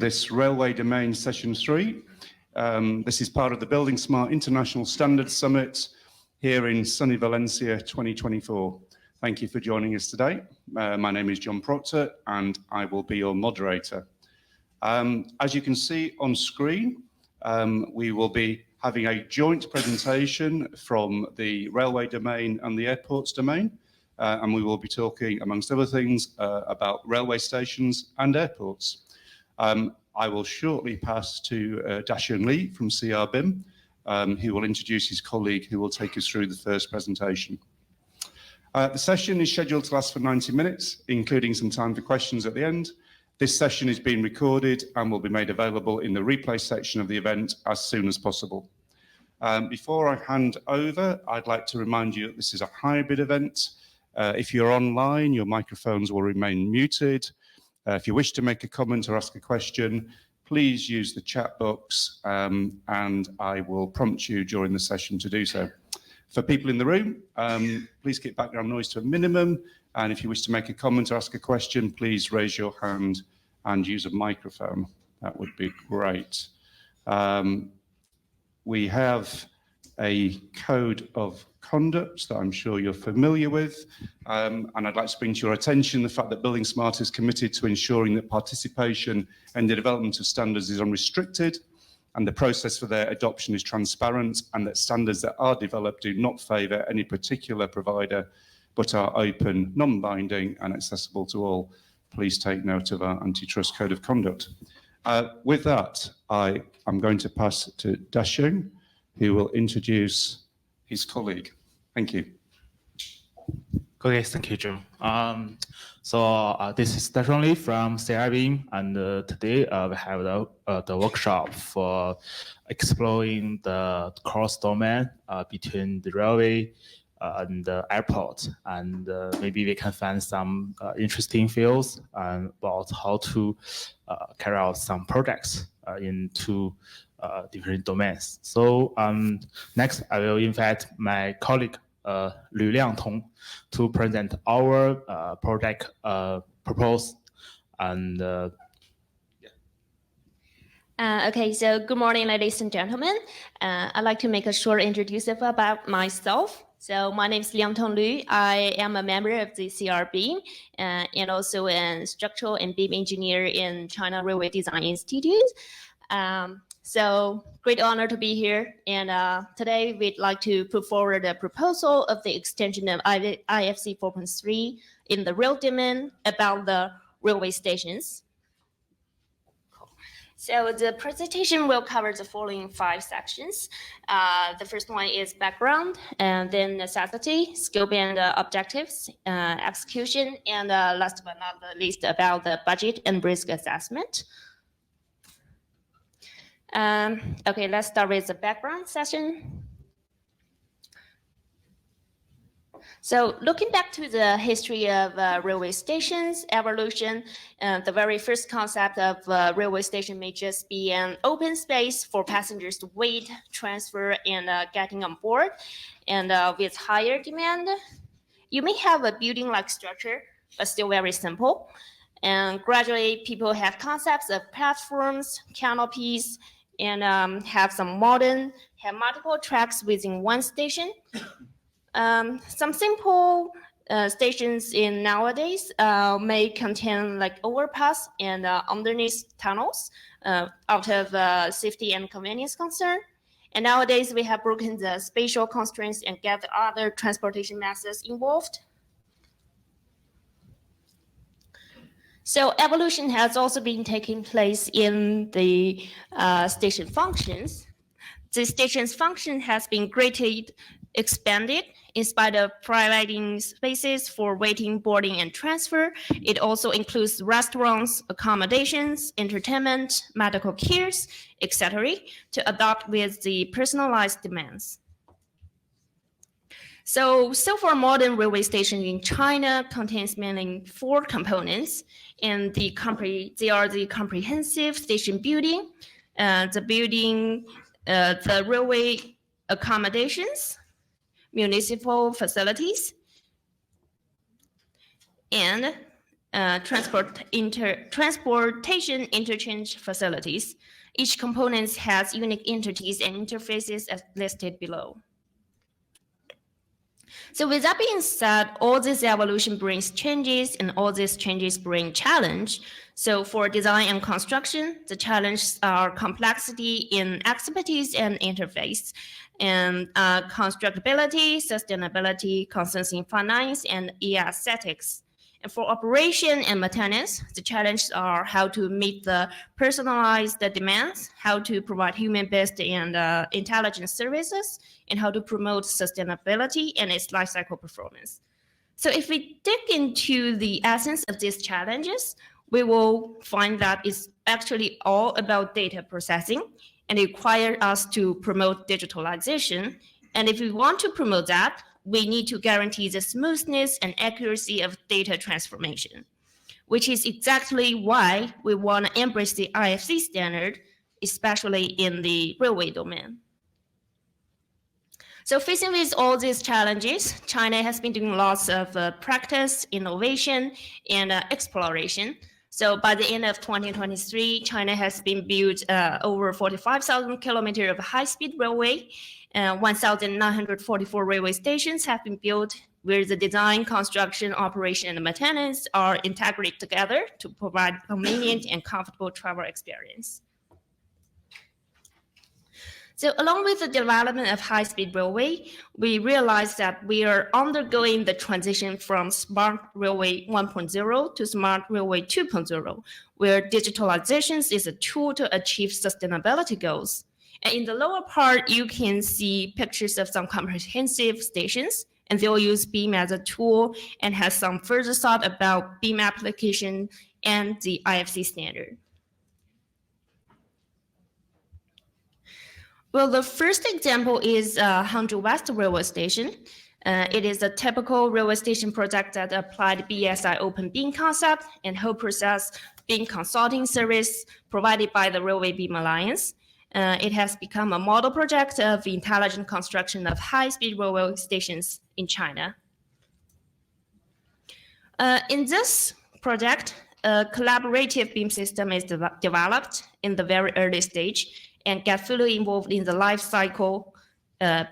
This Railway Domain Session 3. This is part of the buildingSMART International Standards Summit here in sunny Valencia 2024. Thank you for joining us today. My name is John Proctor and I will be your moderator. As you can see on screen, we will be having a joint presentation from the railway domain and the airports domain, and we will be talking, amongst other things, about railway stations and airports. I will shortly pass to Dashuang from CRBIM, who will introduce his colleague who will take us through the first presentation. The session is scheduled to last for 90 minutes, including some time for questions at the end. This session is being recorded and will be made available in the replay section of the event as soon as possible. Before I hand over, I'd like to remind you that this is a hybrid event. If you're online, your microphones will remain muted. If you wish to make a comment or ask a question, please use the chat box and I will prompt you during the session to do so. For people in the room, please keep background noise to a minimum. And if you wish to make a comment or ask a question, please raise your hand and use a microphone. That would be great. We have a code of conduct that I'm sure you're familiar with. And I'd like to bring to your attention the fact that buildingSMART is committed to ensuring that participation in the development of standards is unrestricted and the process for their adoption is transparent, and that standards that are developed do not favour any particular provider but are open, non-binding and accessible to all. Please take note of our antitrust code of conduct. With that, I am going to pass to Dashuang, who will introduce his colleague. Thank you. Okay, thank you, Jim. This is Dashuang from CRBIM, and today we have the workshop for exploring the cross-domain between the railway and the airport, and maybe we can find some interesting fields about how to carry out some projects into different domains. So next, I will invite my colleague Lü Liangtong to present our project proposal. And Okay, so good morning, ladies and gentlemen. I'd like to make a short introduction about myself. So my name is Liangtong Lü. I am a member of the CRBIM and also a structural and BIM engineer in China Railway Design Institute. So great honor to be here. And today we'd like to put forward a proposal of the extension of IFC 4.3 in the rail domain about the railway stations. So the presentation will cover the following 5 sections. The first one is background, and then necessity, scope and objectives, execution, and last but not the least about the budget and risk assessment. Okay, let's start with the background session. So looking back to the history of railway stations evolution, the very first concept of railway station may just be an open space for passengers to wait, transfer, and getting on board. And with higher demand, you may have a building-like structure, but still very simple. And gradually, people have concepts of platforms, canopies, and have multiple tracks within one station. Some simple stations in nowadays may contain like overpass and underneath tunnels out of safety and convenience concern. And nowadays we have broken the spatial constraints and get other transportation methods involved. So evolution has also been taking place in the station functions. The station's function has been greatly expanded in spite of providing spaces for waiting, boarding, and transfer. It also includes restaurants, accommodations, entertainment, medical cares, etc., to adapt with the personalized demands. So far, modern railway station in China contains mainly 4 components, and they are the comprehensive station building, the railway accommodations, municipal facilities, and transportation interchange facilities. Each component has unique entities and interfaces as listed below. So with that being said, all this evolution brings changes and all these changes bring challenge. So for design and construction, the challenges are complexity in expertise and interface, and constructability, sustainability, consensus in finance, and aesthetics. And for operation and maintenance, the challenges are how to meet the personalized demands, how to provide human-based and intelligent services, and how to promote sustainability and its lifecycle performance. So if we dig into the essence of these challenges, we will find that it's actually all about data processing and it requires us to promote digitalization. And if we want to promote that, we need to guarantee the smoothness and accuracy of data transformation, which is exactly why we want to embrace the IFC standard, especially in the railway domain. So facing with all these challenges, China has been doing lots of practice, innovation, and exploration. So by the end of 2023, China has been built over 45,000 kilometers of high-speed railway. 1,944 railway stations have been built where the design, construction, operation, and maintenance are integrated together to provide convenient and comfortable travel experience. So along with the development of high-speed railway, we realized that we are undergoing the transition from smart railway 1.0 to smart railway 2.0, where digitalization is a tool to achieve sustainability goals. And in the lower part, you can see pictures of some comprehensive stations, and they'll use BEAM as a tool and has some further thought about BEAM application and the IFC standard. Well, the first example is Hangzhou West Railway Station. It is a typical railway station project that applied BSI Open BEAM concept and whole process BEAM consulting service provided by the Railway BEAM Alliance. It has become a model project of intelligent construction of high-speed railway stations in China. In this project, a collaborative BEAM system is developed in the very early stage and get fully involved in the life cycle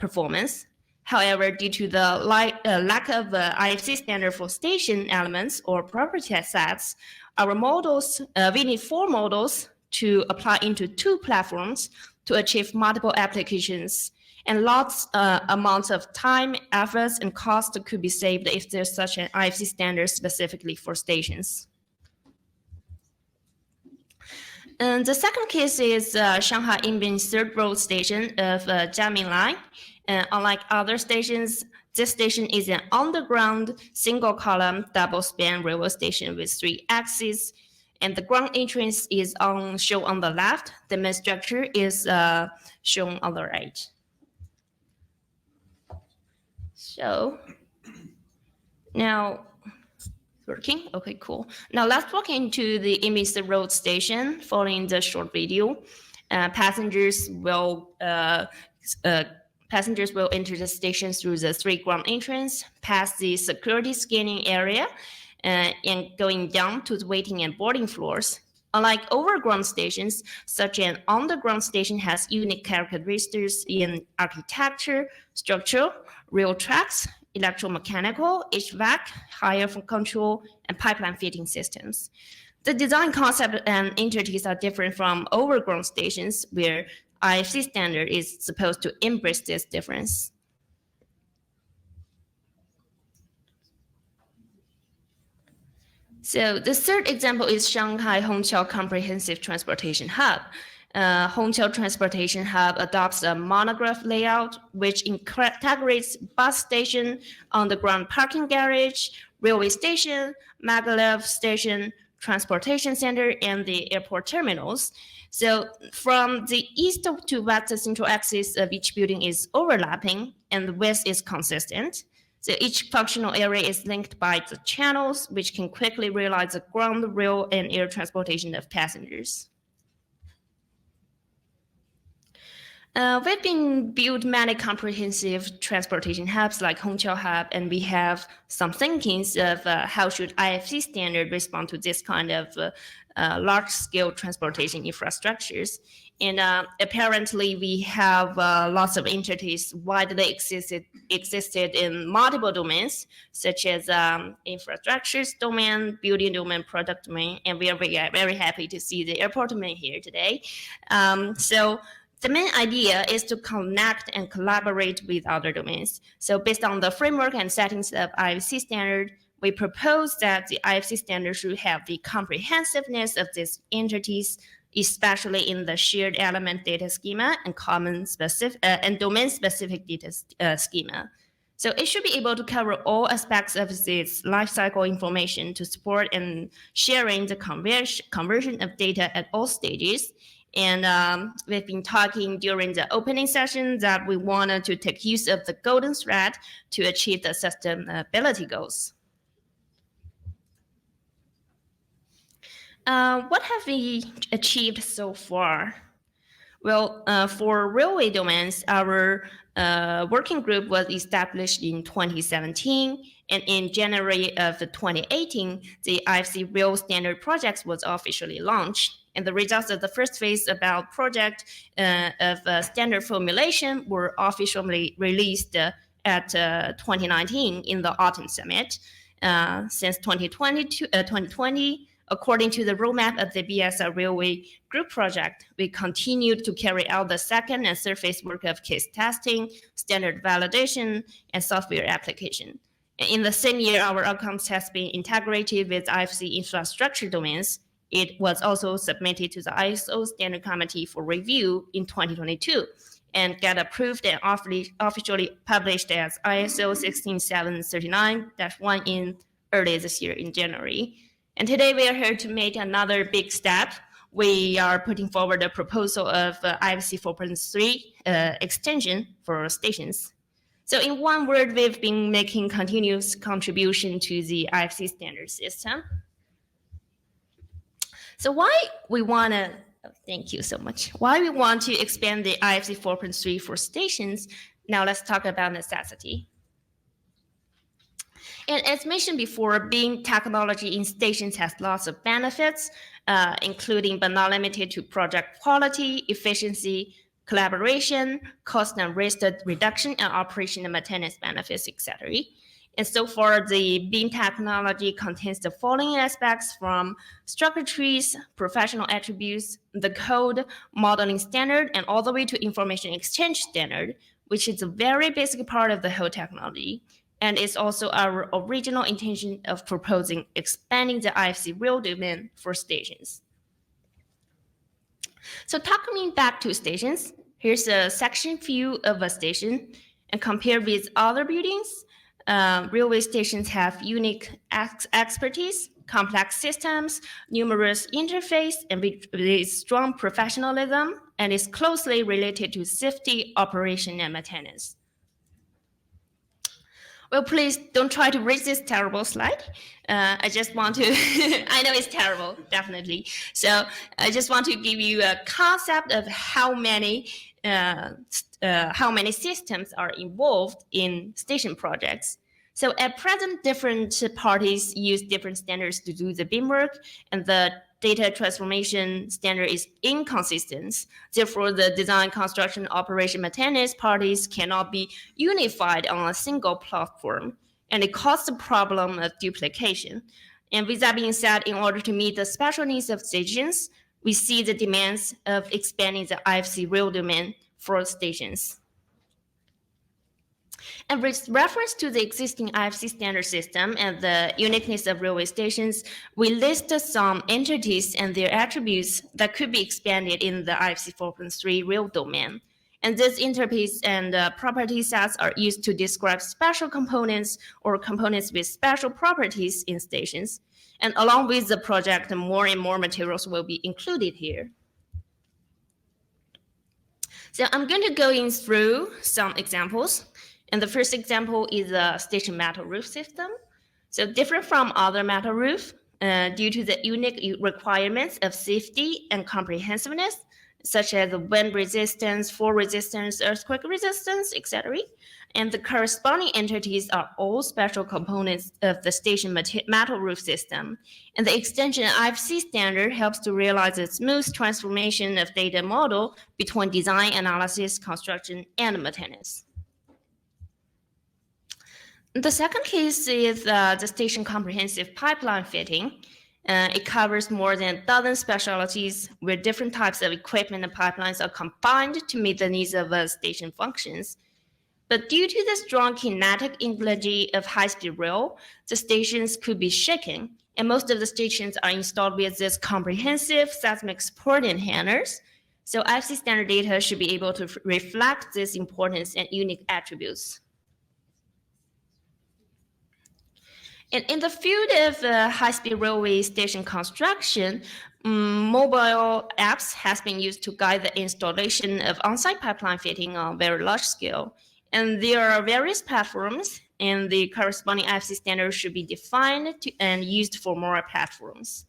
performance. However, due to the lack of IFC standard for station elements or property sets, our models, we need 4 models to apply into 2 platforms to achieve multiple applications. And lots amounts of time, efforts, and cost could be saved if there's such an IFC standard specifically for stations. And the second case is Shanghai Yinbin Third Road Station of Jiaming Line. Unlike other stations, this station is an underground single-column double-span railway station with 3 axes, and the ground entrance is shown on the left. The main structure is shown on the right. So now, working? Okay, cool. Now let's walk into the Yinbin Road Station. Following the short video, passengers will enter the station through the 3 ground entrance, past the security scanning area, and going down to the waiting and boarding floors. Unlike overground stations, such an underground station has unique characteristics in architecture, structure, rail tracks, electromechanical, HVAC, higher control, and pipeline fitting systems. The design concept and entities are different from overground stations, where IFC standard is supposed to embrace this difference. So the third example is Shanghai Hongqiao Comprehensive Transportation Hub. Hongqiao Transportation Hub adopts a monograph layout, which integrates bus station, underground parking garage, railway station, maglev station, transportation center, and the airport terminals. So from the east to west, the central axis of each building is overlapping, and the west is consistent. So each functional area is linked by the channels, which can quickly realize the ground, rail, and air transportation of passengers. We've been built many comprehensive transportation hubs like Hongqiao Hub, and we have some thinkings of how should IFC standard respond to this kind of large-scale transportation infrastructures. And apparently, we have lots of entities widely existed in multiple domains, such as infrastructures domain, building domain, product domain, and we are very happy to see the airport domain here today. So the main idea is to connect and collaborate with other domains. So based on the framework and settings of IFC standard, we propose that the IFC standard should have the comprehensiveness of these entities, especially in the shared element data schema and common specific and domain-specific data schema. So it should be able to cover all aspects of this lifecycle information to support and sharing the conversion of data at all stages. And we've been talking during the opening session that we wanted to take use of the golden thread to achieve the sustainability goals. What have we achieved so far? Well, for railway domains, our working group was established in 2017, and in January of 2018, the IFC Rail Standard Project was officially launched. And the results of the first phase about project of standard formulation were officially released at 2019 in the Autumn Summit. Since 2020, according to the roadmap of the BSR Railway Group project, we continued to carry out the second and third phase work of case testing, standard validation, and software application. And in the same year, our outcomes has been integrated with IFC infrastructure domains. It was also submitted to the ISO Standard Committee for review in 2022 and got approved and officially published as ISO 16739-1 in early this year in January. And today we are here to make another big step. We are putting forward a proposal of IFC 4.3 extension for stations. So in one word, we've been making continuous contribution to the IFC standard system. So why we want to, thank you so much. Why we want to expand the IFC 4.3 for stations? Now let's talk about necessity. And as mentioned before, being technology in stations has lots of benefits, including but not limited to project quality, efficiency, collaboration, cost and risk reduction, and operation and maintenance benefits, etc. And so far, the BEAM technology contains the following aspects from structure trees, professional attributes, the code, modeling standard, and all the way to information exchange standard, which is a very basic part of the whole technology. And it's also our original intention of proposing expanding the IFC rail domain for stations. So talking back to stations, here's a section view of a station, and compared with other buildings, railway stations have unique expertise, complex systems, numerous interface, and with strong professionalism, and is closely related to safety, operation, and maintenance. Well, please don't try to read this terrible slide. I just want to, I know it's terrible, definitely. So I just want to give you a concept of how many systems are involved in station projects. So at present, different parties use different standards to do the BIM work, and the data transformation standard is inconsistent. Therefore, the design, construction, operation, maintenance parties cannot be unified on a single platform, and it causes the problem of duplication. And with that being said, in order to meet the special needs of stations, we see the demands of expanding the IFC rail domain for stations. And with reference to the existing IFC standard system and the uniqueness of railway stations, we list some entities and their attributes that could be expanded in the IFC 4.3 rail domain. And these interface and property sets are used to describe special components or components with special properties in stations. And along with the project, more and more materials will be included here. So I'm going to go in through some examples. And the first example is a station metal roof system. So different from other metal roof, due to the unique requirements of safety and comprehensiveness, such as wind resistance, fall resistance, earthquake resistance, etc. And the corresponding entities are all special components of the station metal roof system. And the extension IFC standard helps to realize a smooth transformation of data model between design, analysis, construction, and maintenance. The second case is the station comprehensive pipeline fitting. It covers more than 1,000 specialties where different types of equipment and pipelines are combined to meet the needs of station functions. But due to the strong kinetic energy of high-speed rail, the stations could be shaken, and most of the stations are installed with this comprehensive seismic support enhancers. So IFC standard data should be able to reflect this importance and unique attributes. And in the field of high-speed railway station construction, mobile apps has been used to guide the installation of on-site pipeline fitting on very large scale. And there are various platforms, and the corresponding IFC standard should be defined and used for more platforms.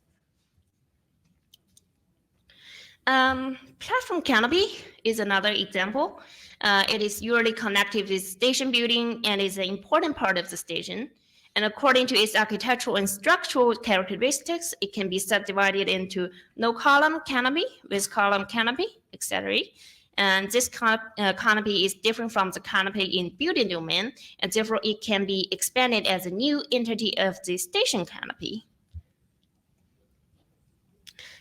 Platform canopy is another example. It is usually connected with station building and is an important part of the station. And according to its architectural and structural characteristics, it can be subdivided into no column canopy, with column canopy, etc. And this canopy is different from the canopy in building domain, and therefore it can be expanded as a new entity of the station canopy.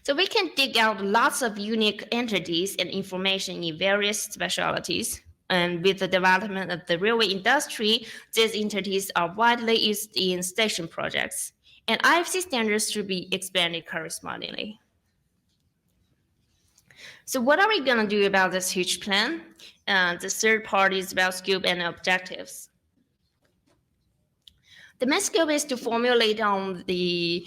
So we can dig out lots of unique entities and information in various specialties. And with the development of the railway industry, these entities are widely used in station projects, and IFC standards should be expanded correspondingly. So what are we going to do about this huge plan? The third part is about scope and objectives. The main scope is to formulate on the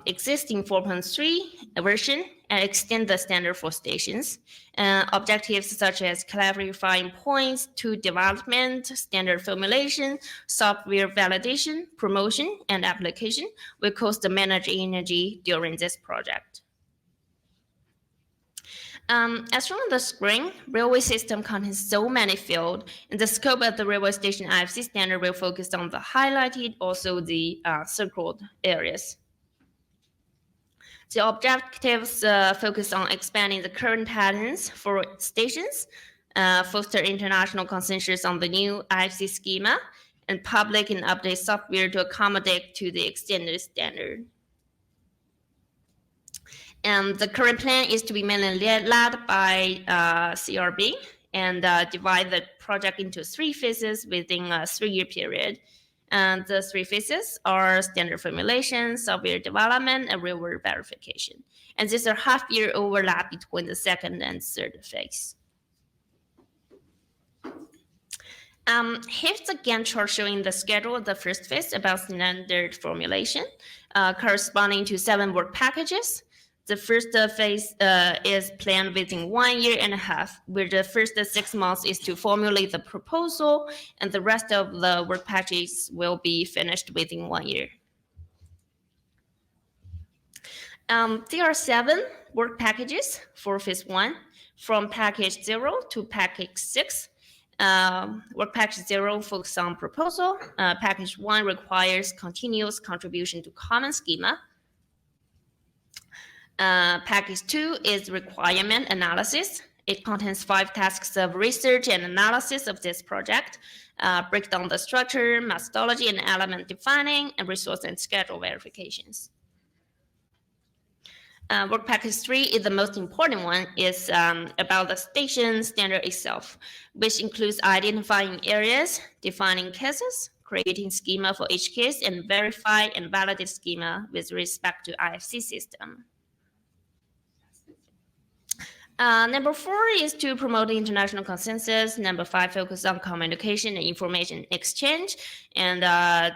existing 4.3 version and extend the standard for stations. Objectives such as clarifying points to development, standard formulation, software validation, promotion, and application will cost the manager energy during this project. As shown on the screen, railway system contains so many fields, and the scope of the railway station IFC standard will focus on the highlighted, also the circled areas. The objectives focus on expanding the current patterns for stations, foster international consensus on the new IFC schema, and public and update software to accommodate to the extended standard. And the current plan is to be mainly led by CRB and divide the project into 3 phases within a 3-year period. And the 3 phases are standard formulation, software development, and real-world verification. And these are half-year overlap between the second and third phase. Here's the Gantt chart showing the schedule of the first phase about standard formulation, corresponding to 7 work packages. The first phase is planned within 1.5 years, where the first 6 months is to formulate the proposal, and the rest of the work packages will be finished within 1 year. There are 7 work packages for phase 1, from package 0 to package 6. Work package 0 focuses on proposal. Package 1 requires continuous contribution to common schema. Package 2 is requirement analysis. It contains 5 tasks of research and analysis of this project, break down the structure, methodology, and element defining, and resource and schedule verifications. Work package 3 is the most important one. It's about the station standard itself, which includes identifying areas, defining cases, creating schema for each case, and verify and validate schema with respect to IFC system. Number 4 is to promote international consensus. Number 5 focus on communication and information exchange. And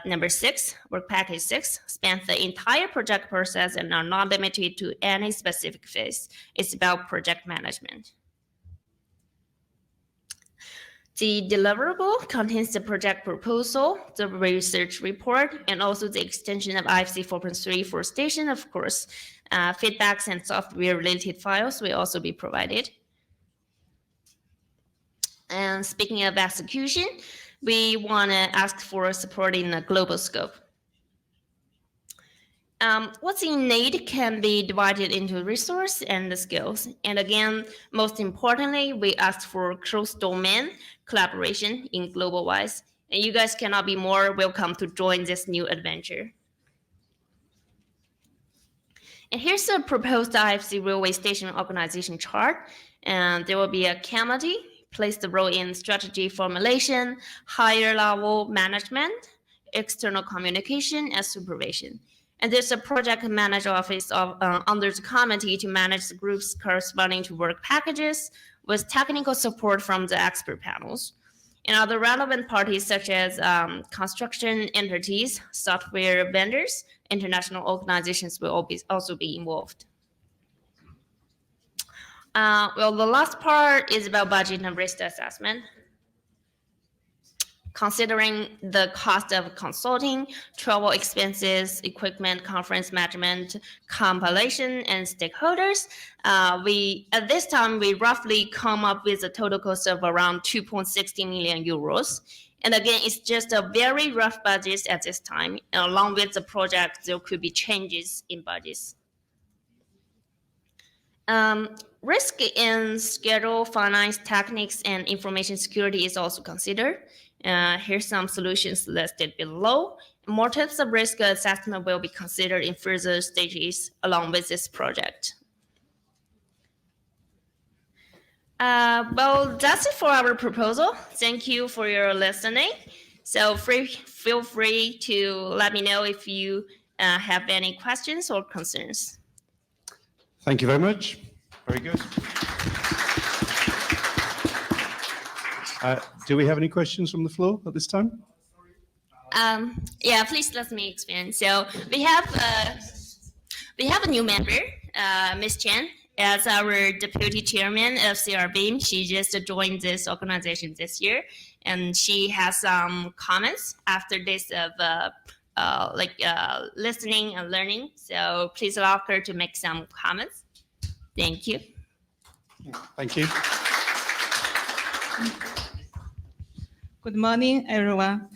number 6, work package 6, spans the entire project process and are not limited to any specific phase. It's about project management. The deliverable contains the project proposal, the research report, and also the extension of IFC 4.3 for station, of course. Feedbacks and software-related files will also be provided. And speaking of execution, we want to ask for support in a global scope. What's in need can be divided into resource and the skills. And again, most importantly, we ask for cross-domain collaboration in global wise. And you guys cannot be more welcome to join this new adventure. And here's a proposed IFC railway station organization chart. And there will be a committee, plays the role in strategy formulation, higher level management, external communication, and supervision. And there's a project manager office under the committee to manage the groups corresponding to work packages with technical support from the expert panels. And other relevant parties such as construction entities, software vendors, international organizations will also be involved. Well, the last part is about budget and risk assessment. Considering the cost of consulting, travel expenses, equipment, conference management, compilation, and stakeholders, at this time, we roughly come up with a total cost of around 2.60 million euros. And again, it's just a very rough budget at this time. And along with the project, there could be changes in budgets. Risk in schedule, finance, techniques, and information security is also considered. Here's some solutions listed below. More types of risk assessment will be considered in further stages along with this project. Well, that's it for our proposal. Thank you for your listening. So feel free to let me know if you have any questions or concerns. Thank you very much. Very good. Do we have any questions from the floor at this time? Yeah, please let me explain. So we have a new member, Ms. Chen, as our deputy chairman of CRB. She just joined this organization this year, and she has some comments after this of listening and learning. So please allow her to make some comments. Thank you. Thank you. Good morning, everyone.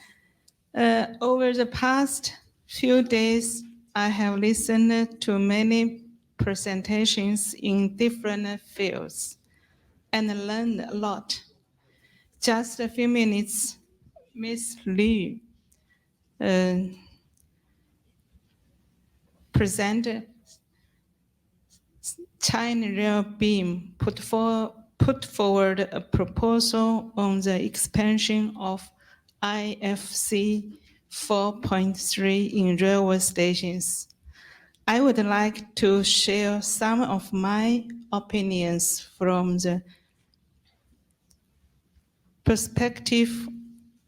Over the past few days, I have listened to many presentations in different fields and learned a lot. Just a few minutes, Ms. Liu presented China Rail Beam put forward a proposal on the expansion of IFC 4.3 in railway stations. I would like to share some of my opinions from the perspective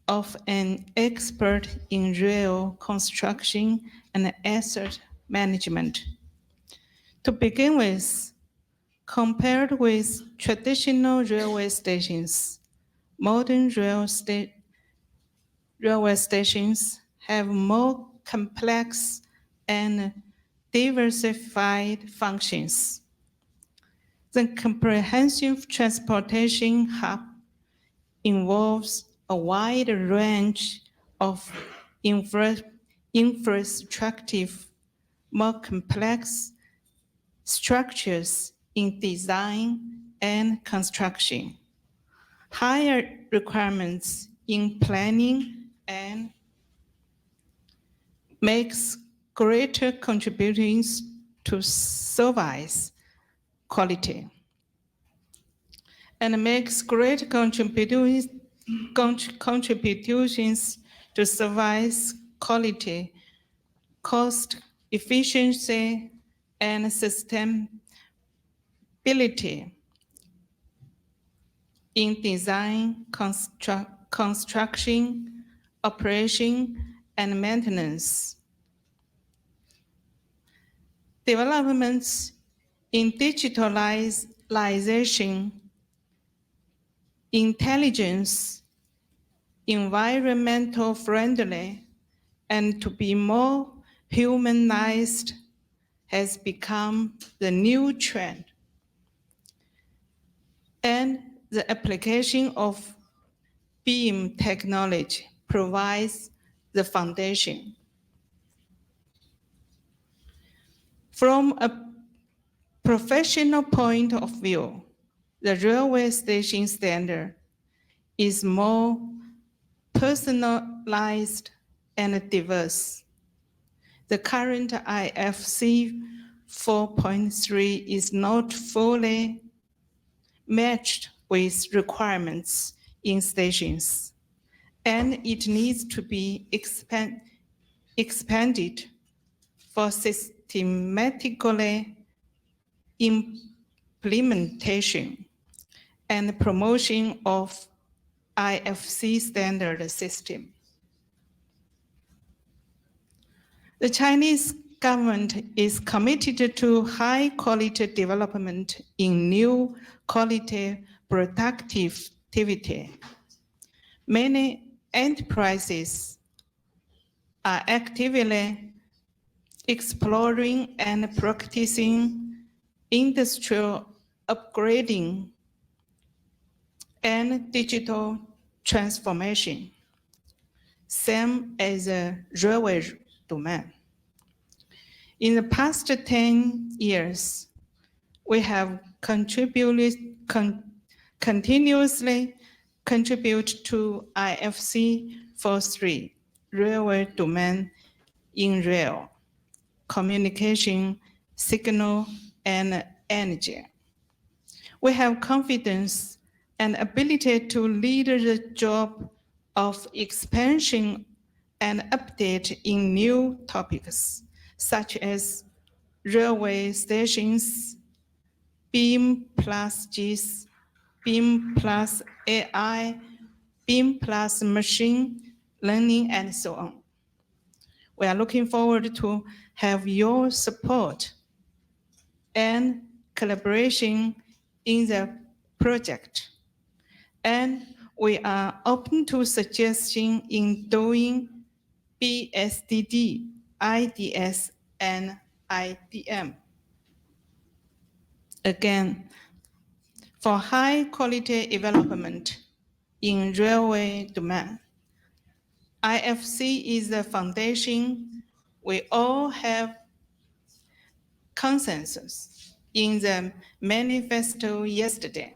of an expert in rail construction and asset management. To begin with, compared with traditional railway stations, modern railway stations have more complex and diversified functions. The comprehensive transportation hub involves a wide range of infrastructure, more complex structures in design and construction, higher requirements in planning, and makes greater contributions to service quality, and makes great contributions to service quality, cost efficiency, and sustainability in design, construction, operation, and maintenance. Developments in digitalization, intelligence, environmental friendly, and to be more humanized has become the new trend. And the application of beam technology provides the foundation. From a professional point of view, the railway station standard is more personalized and diverse. The current IFC 4.3 is not fully matched with requirements in stations, and it needs to be expanded for systematically implementation and promotion of IFC standard system. The Chinese government is committed to high quality development in new quality productivity. Many enterprises are actively exploring and practicing industrial upgrading and digital transformation, same as the railway domain. In the past 10 years, we have continuously contributed to IFC 4.3 railway domain in rail, communication, signal, and energy. We have confidence and ability to lead the job of expansion and update in new topics, such as railway stations, beam plus GIS, beam plus AI, beam plus machine learning, and so on. We are looking forward to have your support and collaboration in the project. And we are open to suggestions in doing BSDD, IDS, and IDM. Again, for high quality development in railway domain, IFC is the foundation. We all have consensus in the manifesto yesterday.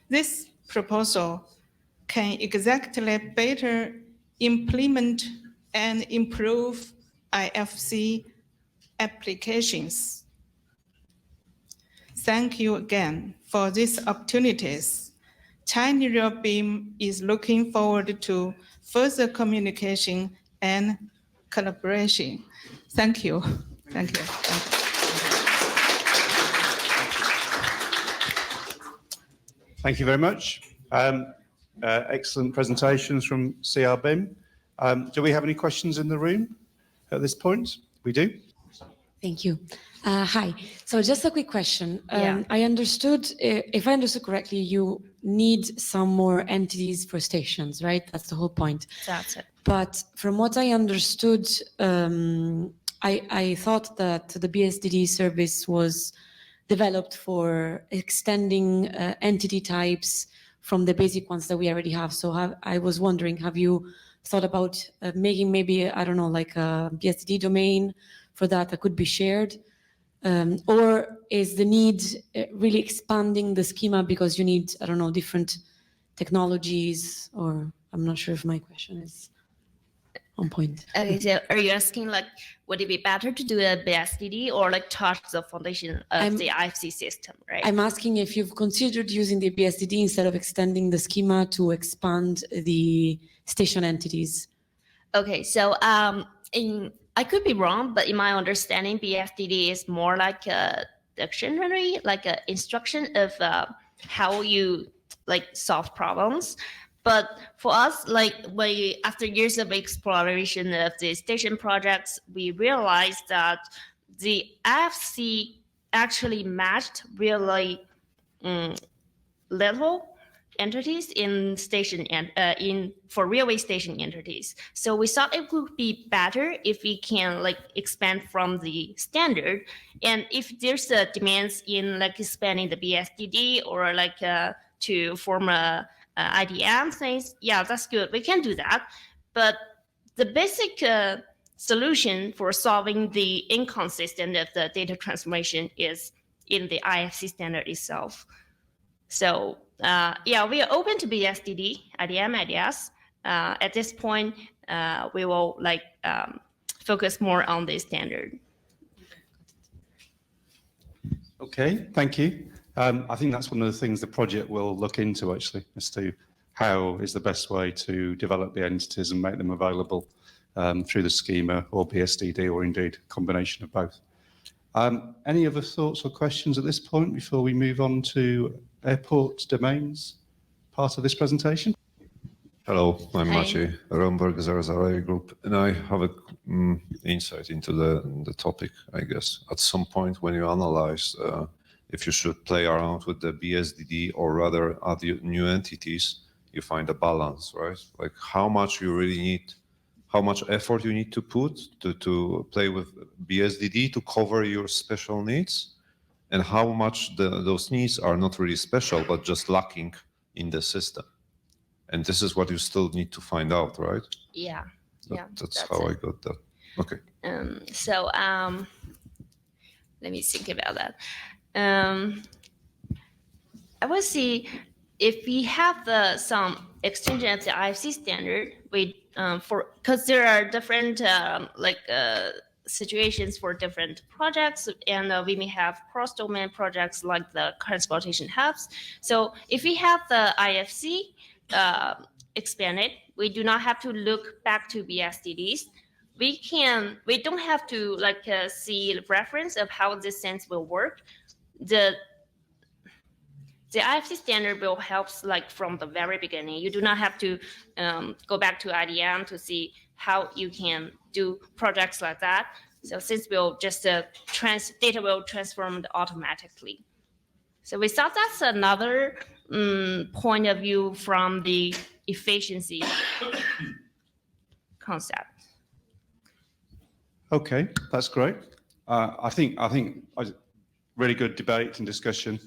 This proposal can exactly better implement and improve IFC applications. Thank you again for these opportunities. China Rail Beam is looking forward to further communication and collaboration. Thank you. Thank you. Thank you. Thank you very much. Excellent presentations from CRBIM. Do we have any questions in the room at this point? We do. Thank you. Hi. So just a quick question. Yeah. I understood, if I understood correctly, you need some more entities for stations, right? That's the whole point. That's it. But from what I understood, I thought that the BSDD service was developed for extending entity types from the basic ones that we already have. So I was wondering, have you thought about making maybe, I don't know, like a BSDD domain for that could be shared? Or is the need really expanding the schema because you need, I don't know, different technologies? Or I'm not sure if my question is on point. Okay, so are you asking like, would it be better to do a BSDD or like touch the foundation of the IFC system, right? I'm asking if you've considered using the BSDD instead of extending the schema to expand the station entities. Okay, so I could be wrong, but in my understanding, BSDD is more like a dictionary, like an instruction of how you like solve problems. But for us, like after years of exploration of the station projects, we realized that the IFC actually matched really little entities in station and for railway station entities. So we thought it would be better if we can like expand from the standard, and if there's a demands in like expanding the BSDD or like to form a IDM things, yeah, that's good. We can do that, but the basic solution for solving the inconsistent of the data transformation is in the IFC standard itself. So yeah, we are open to BSDD, IDM ideas. At this point, we will like focus more on the standard. Okay, thank you. I think that's one of the things the project will look into actually, as to how is the best way to develop the entities and make them available through the schema or BSDD, or indeed a combination of both. Any other thoughts or questions at this point before we move on to airport domains part of this presentation? Hello, I'm Hi. Maciej Romberg, Zarazaraj Group, and I have a insight into the topic, I guess. At some point when you analyze if you should play around with the BSDD or rather add new entities, you find a balance, right? Like how much you really need, how much effort you need to put to play with BSDD to cover your special needs, and how much those needs are not really special, but just lacking in the system. And this is what you still need to find out, right? Yeah, yeah. That's how I got that. Okay. So let me think about that. I will see if we have some extension of the IFC standard. Because there are different situations for different projects, and we may have cross-domain projects like the transportation hubs. So if we have the IFC expanded, we do not have to look back to BSDDs. We don't have to see the reference of how this sense will work. The IFC standard will help from the very beginning. You do not have to go back to IDM to see how you can do projects like that. So since we'll just data will transform automatically. So we thought that's another point of view from the efficiency concept. Okay, that's great. I think really good debate and discussion.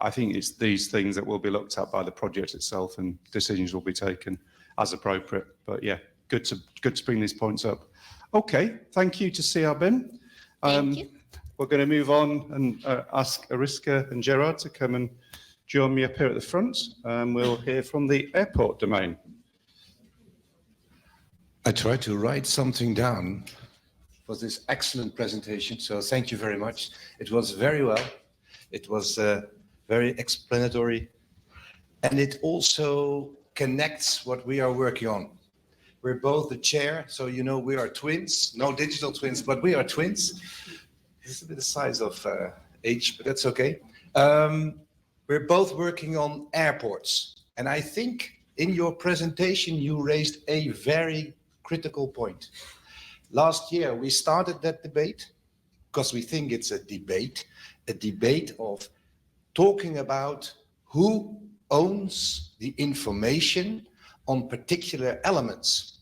I think it's these things that will be looked at by the project itself, and decisions will be taken as appropriate. But yeah, good to bring these points up. Okay, thank you to CRBIN. Thank you. We're going to move on and ask Arisca and Gerard to come and join me up here at the front. We'll hear from the airport domain. I tried to write something down for this excellent presentation, so thank you very much. It was very well. It was very explanatory, and it also connects what we are working on. We're both the chair, so you know we are twins, no digital twins, but we are twins. This is a bit the size of H, but that's okay. We're both working on airports, and I think in your presentation you raised a very critical point. Last year we started that debate because we think it's a debate of talking about who owns the information on particular elements.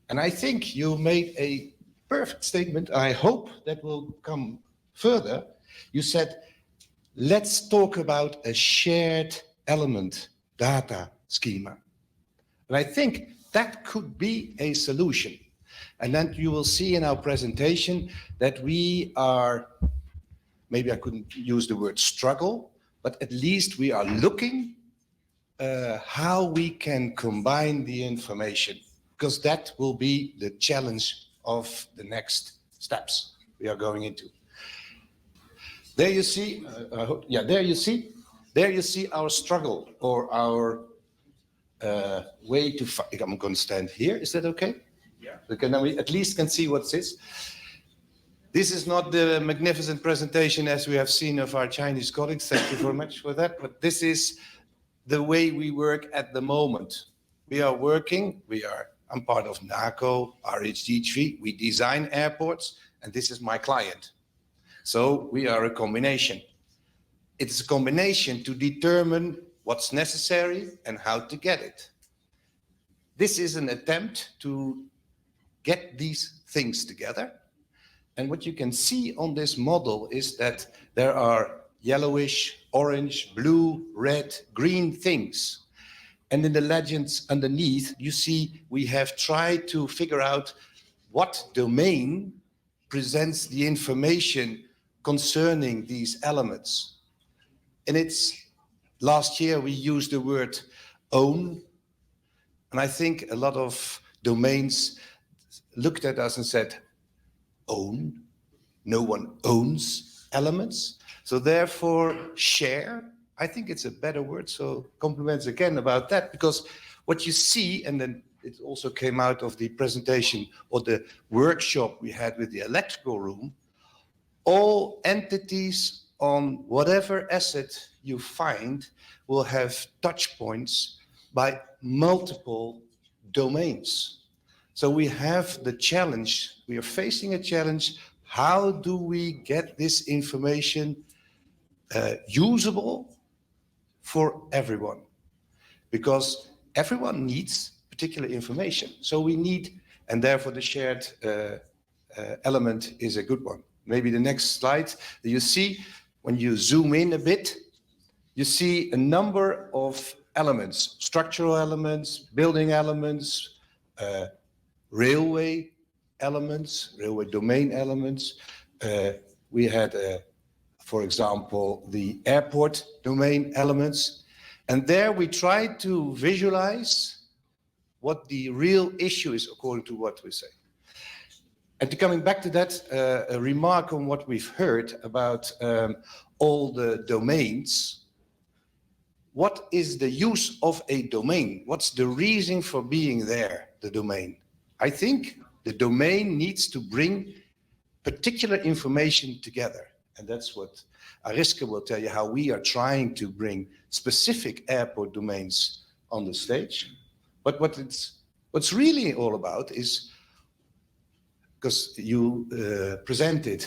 And I think you made a perfect statement. I hope that will come further. You said, let's talk about a shared element data schema. And I think that could be a solution. And then you will see in our presentation that we are, maybe I couldn't use the word struggle, but at least we are looking how we can combine the information, because that will be the challenge of the next steps we are going into. There you see, there you see our struggle, or our way to fight. I'm going to stand here. Is that okay? Yeah. Because then we at least can see what this is. This is not the magnificent presentation as we have seen of our Chinese colleagues. Thank you very much for that. But this is the way we work at the moment. We are working. I'm part of NACO, RHD3. We design airports, and this is my client. So we are a combination. It's a combination to determine what's necessary, and how to get it. This is an attempt to get these things together. And what you can see on this model is that there are yellowish, orange, blue, red, green things. And in the legends underneath, you see we have tried to figure out what domain presents the information concerning these elements. And last year we used the word own. And I think a lot of domains looked at us and said, own? No one owns elements. So therefore, share. I think it's a better word. So compliments again about that, because what you see, and then it also came out of the presentation or the workshop we had with the electrical room, all entities on whatever asset you find will have touch points by multiple domains. So we have the challenge, we are facing a challenge. How do we get this information usable for everyone? Because everyone needs particular information. So we need, and therefore the shared element is a good one. Maybe the next slide, you see, when you zoom in a bit, you see a number of elements, structural elements, building elements, railway elements, railway domain elements. We had, for example, the airport domain elements. And there we tried to visualize what the real issue is according to what we say. And coming back to that, a remark on what we've heard about all the domains. What is the use of a domain? What's the reason for being there, the domain? I think the domain needs to bring particular information together. And that's what Arisca will tell you, how we are trying to bring specific airport domains on the stage. But what's really all about is, because you presented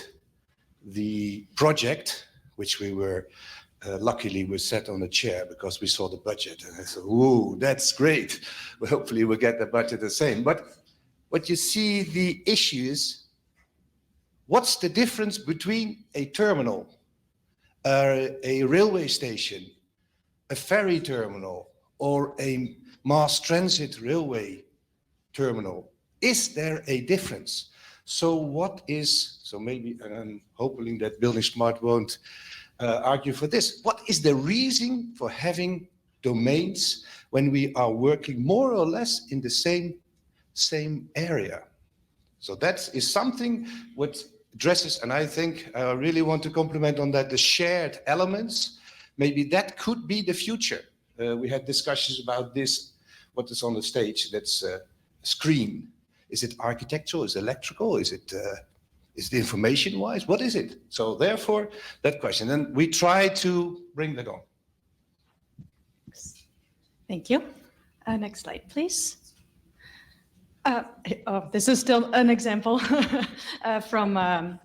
the project, which we were, luckily we sat on a chair because we saw the budget. And I said, whoa, that's great. Well, hopefully we'll get the budget the same. But what you see, the issue is, what's the difference between a terminal, a railway station, a ferry terminal, or a mass transit railway terminal? Is there a difference? So maybe, and I'm hoping that buildingSMART won't argue for this. What is the reason for having domains when we are working more or less in the same area? So that is something what addresses, and I think I really want to compliment on that, the shared elements. Maybe that could be the future. We had discussions about this, what is on the stage, that's a screen. Is it architectural? Is it electrical? Is it information-wise? What is it? So therefore, that question. And we try to bring that on. Thank you. Next slide, please. This is still an example from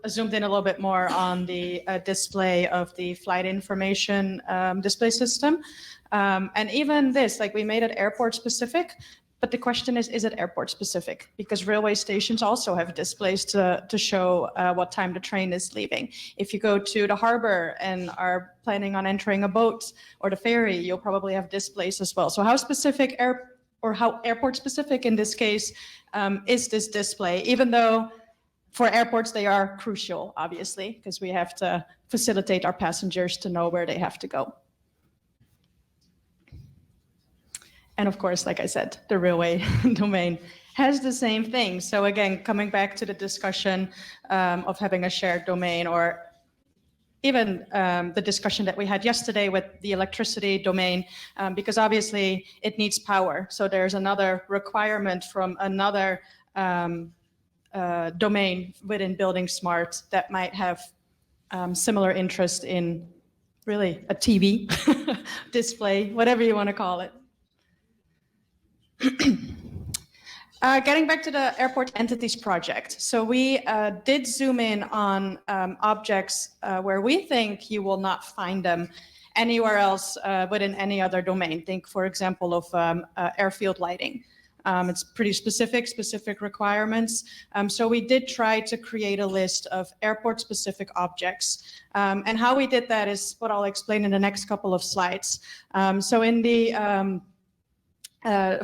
zoomed in a little bit more on the display of the flight information display system. And even this, like we made it airport specific, but the question is it airport specific? Because railway stations also have displays to show what time the train is leaving. If you go to the harbor and are planning on entering a boat or the ferry, you'll probably have displays as well. So how specific how airport specific in this case is this display, even though for airports they are crucial, obviously, because we have to facilitate our passengers to know where they have to go. And of course, like I said, the railway domain has the same thing. So again, coming back to the discussion of having a shared domain, or even the discussion that we had yesterday with the electricity domain, because obviously it needs power. So there's another requirement from another domain within buildingSMART that might have similar interest in really a TV display, whatever you want to call it. Getting back to the airport entities project. So we did zoom in on objects where we think you will not find them anywhere else within any other domain. Think, for example, of airfield lighting. It's pretty specific requirements. So we did try to create a list of airport-specific objects. And how we did that is what I'll explain in the next couple of slides. So in the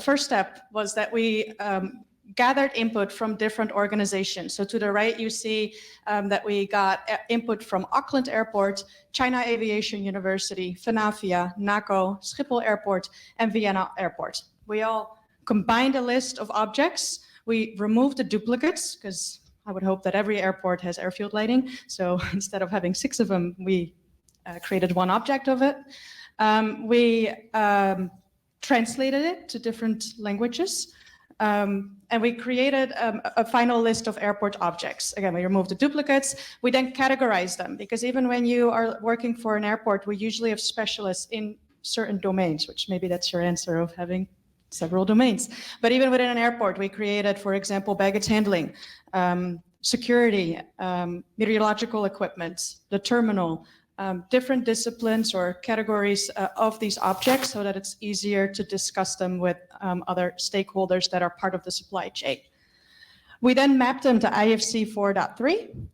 first step was that we gathered input from different organizations. So to the right, you see that we got input from Auckland Airport, China Aviation University, FNAFIA, NACO, Schiphol Airport, and Vienna Airport. We all combined a list of objects. We removed the duplicates, because I would hope that every airport has airfield lighting. So instead of having 6 of them, we created one object of it. We translated it to different languages. And we created a final list of airport objects. Again, we removed the duplicates. We then categorized them, because even when you are working for an airport, we usually have specialists in certain domains, which maybe that's your answer of having several domains. But even within an airport, we created, for example, baggage handling, security, meteorological equipment, the terminal, different disciplines or categories of these objects, so that it's easier to discuss them with other stakeholders that are part of the supply chain. We then mapped them to IFC 4.3,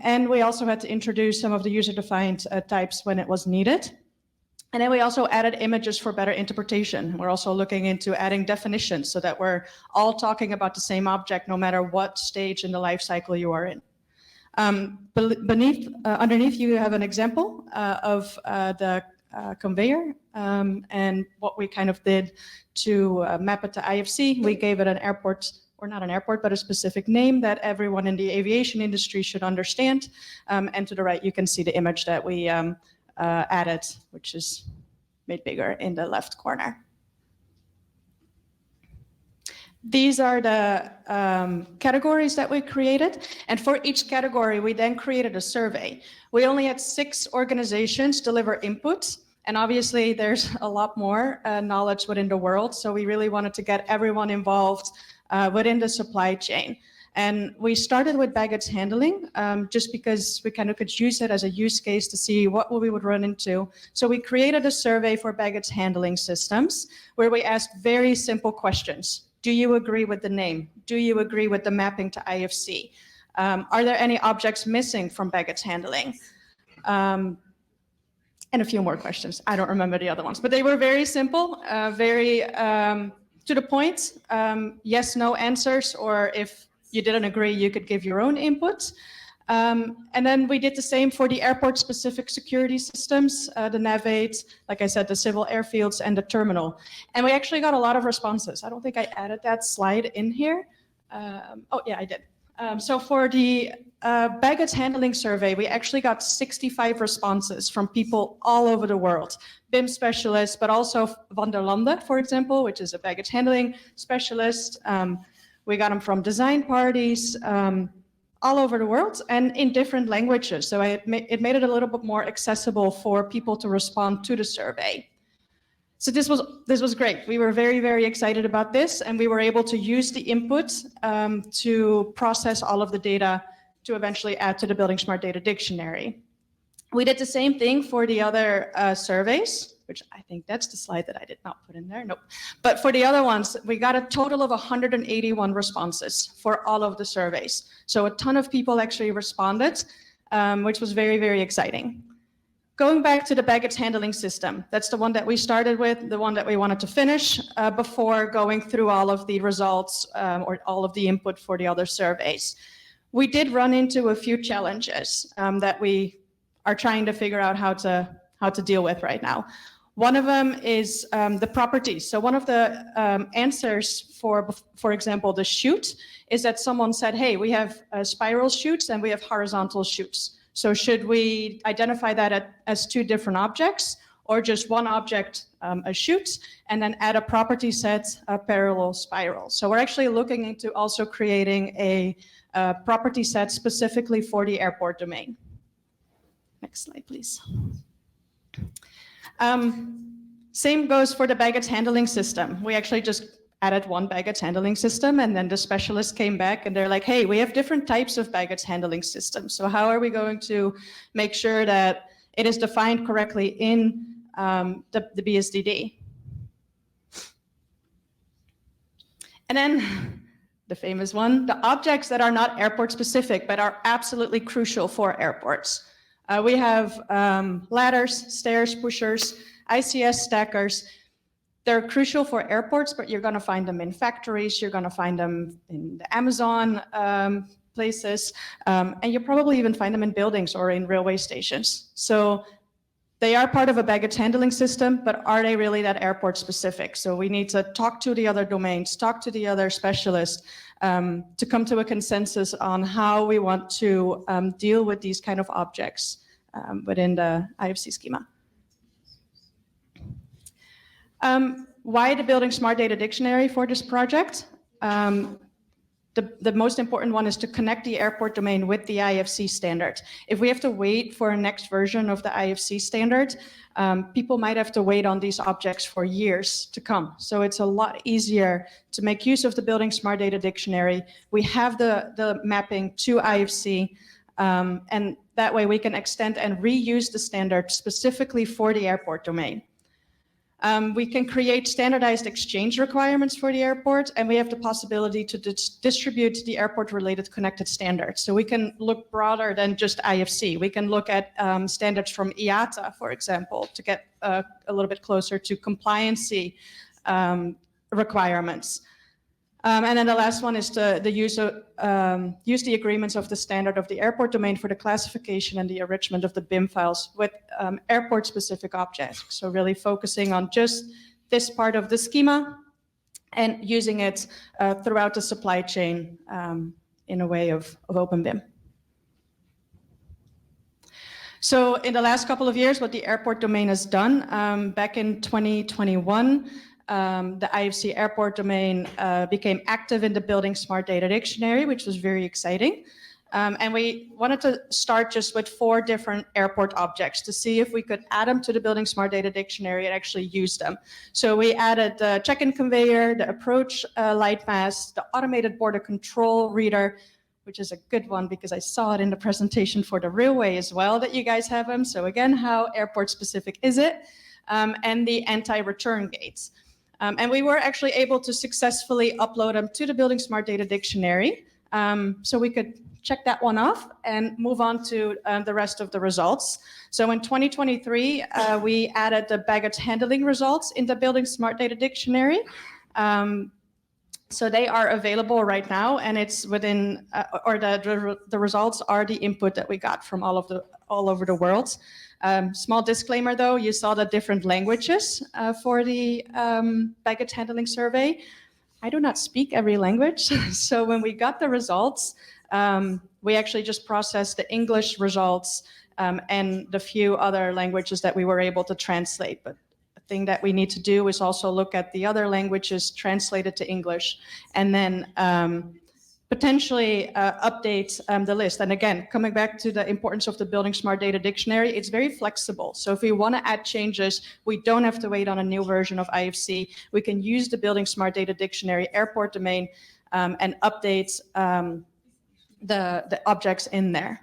and we also had to introduce some of the user-defined types when it was needed. And then we also added images for better interpretation. We're also looking into adding definitions so that we're all talking about the same object, no matter what stage in the life cycle you are in. Underneath you have an example of the conveyor and what we kind of did to map it to IFC. We gave it an airport, or not an airport, but a specific name that everyone in the aviation industry should understand. And to the right, you can see the image that we added, which is made bigger in the left corner. These are the categories that we created. And for each category, we then created a survey. We only had 6 organizations deliver input. And obviously, there's a lot more knowledge within the world. So we really wanted to get everyone involved within the supply chain. And we started with baggage handling, just because we kind of could use it as a use case to see what we would run into. So we created a survey for baggage handling systems, where we asked very simple questions. Do you agree with the name? Do you agree with the mapping to IFC? Are there any objects missing from baggage handling? And a few more questions. I don't remember the other ones, but they were very simple, very to the point. Yes, no answers, or if you didn't agree, you could give your own input. And then we did the same for the airport-specific security systems, the Navate, like I said, the civil airfields, and the terminal. And we actually got a lot of responses. I don't think I added that slide in here. Oh, yeah, I did. So for the baggage handling survey, we actually got 65 responses from people all over the world. BIM specialists, but also Van der Lande, for example, which is a baggage handling specialist. We got them from design parties, all over the world, and in different languages. So it made it a little bit more accessible for people to respond to the survey. So this was great. We were very, very excited about this, and we were able to use the input to process all of the data to eventually add to the buildingSMART data dictionary. We did the same thing for the other surveys, which I think that's the slide that I did not put in there. Nope. But for the other ones, we got a total of 181 responses for all of the surveys. So a ton of people actually responded, which was very, very exciting. Going back to the baggage handling system, that's the one that we started with, the one that we wanted to finish before going through all of the results or all of the input for the other surveys. We did run into a few challenges that we are trying to figure out how to deal with right now. One of them is the properties. So one of the answers for example, the chute is that someone said, hey, we have spiral chutes and we have horizontal chutes. So should we identify that as 2 different objects, or just one object, a chute, and then add a property set, a parallel spiral? So we're actually looking into also creating a property set specifically for the airport domain. Next slide, please. Same goes for the baggage handling system. We actually just added one baggage handling system, and then the specialists came back and they're like, hey, we have different types of baggage handling systems. So how are we going to make sure that it is defined correctly in the BSDD. And then the famous one, the objects that are not airport specific, but are absolutely crucial for airports. We have ladders, stairs, pushers, ICS stackers. They're crucial for airports, but you're going to find them in factories, you're going to find them in the Amazon places, and you'll probably even find them in buildings or in railway stations. So they are part of a baggage handling system, but are they really that airport specific? So we need to talk to the other domains, talk to the other specialists to come to a consensus on how we want to deal with these kind of objects within the IFC schema. Why the buildingSMART Data Dictionary for this project? The most important one is to connect the airport domain with the IFC standard. If we have to wait for a next version of the IFC standard, people might have to wait on these objects for years to come. So it's a lot easier to make use of the buildingSMART Data Dictionary. We have the mapping to IFC, and that way we can extend and reuse the standard specifically for the airport domain. We can create standardized exchange requirements for the airport, and we have the possibility to distribute the airport-related connected standards. So we can look broader than just IFC. We can look at standards from IATA, for example, to get a little bit closer to compliancy requirements. And then the last one is use the agreements of the standard of the airport domain for the classification and the enrichment of the BIM files with airport-specific objects. So really focusing on just this part of the schema and using it throughout the supply chain in a way of open BIM. So in the last couple of years, what the airport domain has done, back in 2021, the IFC airport domain became active in the buildingSMART Data Dictionary, which was very exciting. And we wanted to start just with 4 different airport objects to see if we could add them to the buildingSMART Data Dictionary and actually use them. So we added the check-in conveyor, the approach light mast, the automated border control reader, which is a good one because I saw it in the presentation for the railway as well that you guys have them. So again, how airport specific is it? And the anti-return gates. And we were actually able to successfully upload them to the buildingSMART Data Dictionary. So we could check that one off and move on to the rest of the results. So in 2023, we added the baggage handling results in the buildingSMART Data Dictionary. So they are available right now, and it's within, or the results are the input that we got from all over the world. Small disclaimer though, you saw the different languages for the baggage handling survey. I do not speak every language, so when we got the results, we actually just processed the English results and the few other languages that we were able to translate. But the thing that we need to do is also look at the other languages translated to English, and then potentially update the list. And again, coming back to the importance of the buildingSMART Data Dictionary, it's very flexible. So if we want to add changes, we don't have to wait on a new version of IFC. We can use the buildingSMART Data Dictionary airport domain and update the objects in there.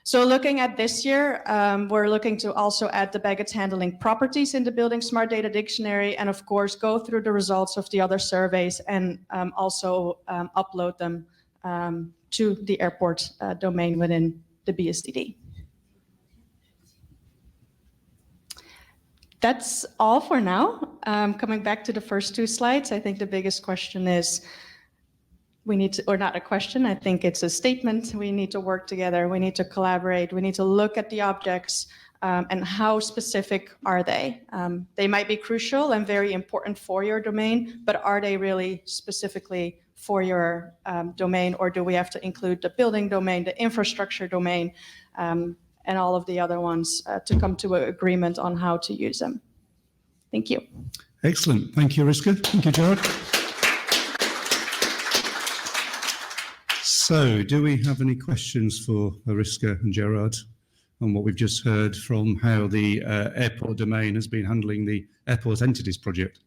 So looking at this year, we're looking to also add the baggage handling properties in the buildingSMART Data Dictionary, and of course go through the results of the other surveys and also upload them to the airport domain within the BSDD. That's all for now. Coming back to the first 2 slides, I think the biggest question is, we need to, or not a question, I think it's a statement. We need to work together. We need to collaborate. We need to look at the objects and how specific are they? They might be crucial and very important for your domain, but are they really specifically for your domain, or do we have to include the building domain, the infrastructure domain, and all of the other ones to come to an agreement on how to use them? Thank you. Excellent. Thank you, Arisca. Thank you, Gerard. So, do we have any questions for Arisca and Gerard on what we've just heard from how the airport domain has been handling the airport entities project?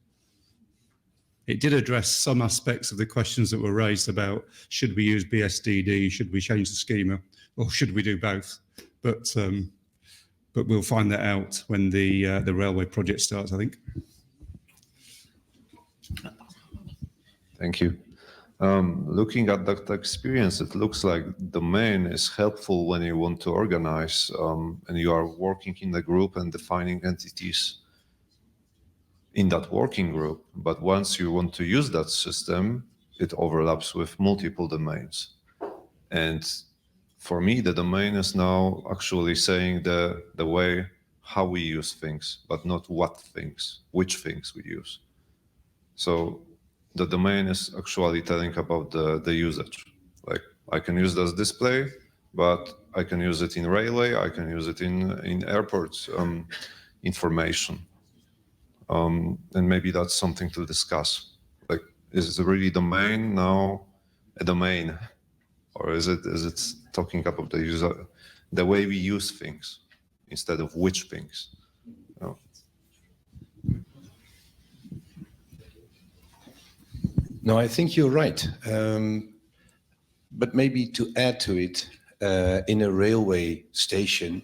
It did address some aspects of the questions that were raised about, should we use BSDD, should we change the schema, or should we do both? But but we'll find that out when the railway project starts, I think. Thank you. Looking at that experience, it looks like domain is helpful when you want to organize and you are working in the group and defining entities in that working group. But once you want to use that system, it overlaps with multiple domains. And for me, the domain is now actually saying the way how we use things, but not what things, which things we use. So the domain is actually telling about the usage. Like I can use this display, but I can use it in railway, I can use it in airports information. And maybe that's something to discuss. Like, is it really domain now a domain? Or is it talking about the user, the way we use things instead of which things? No. No, I think you're right. But maybe to add to it, in a railway station,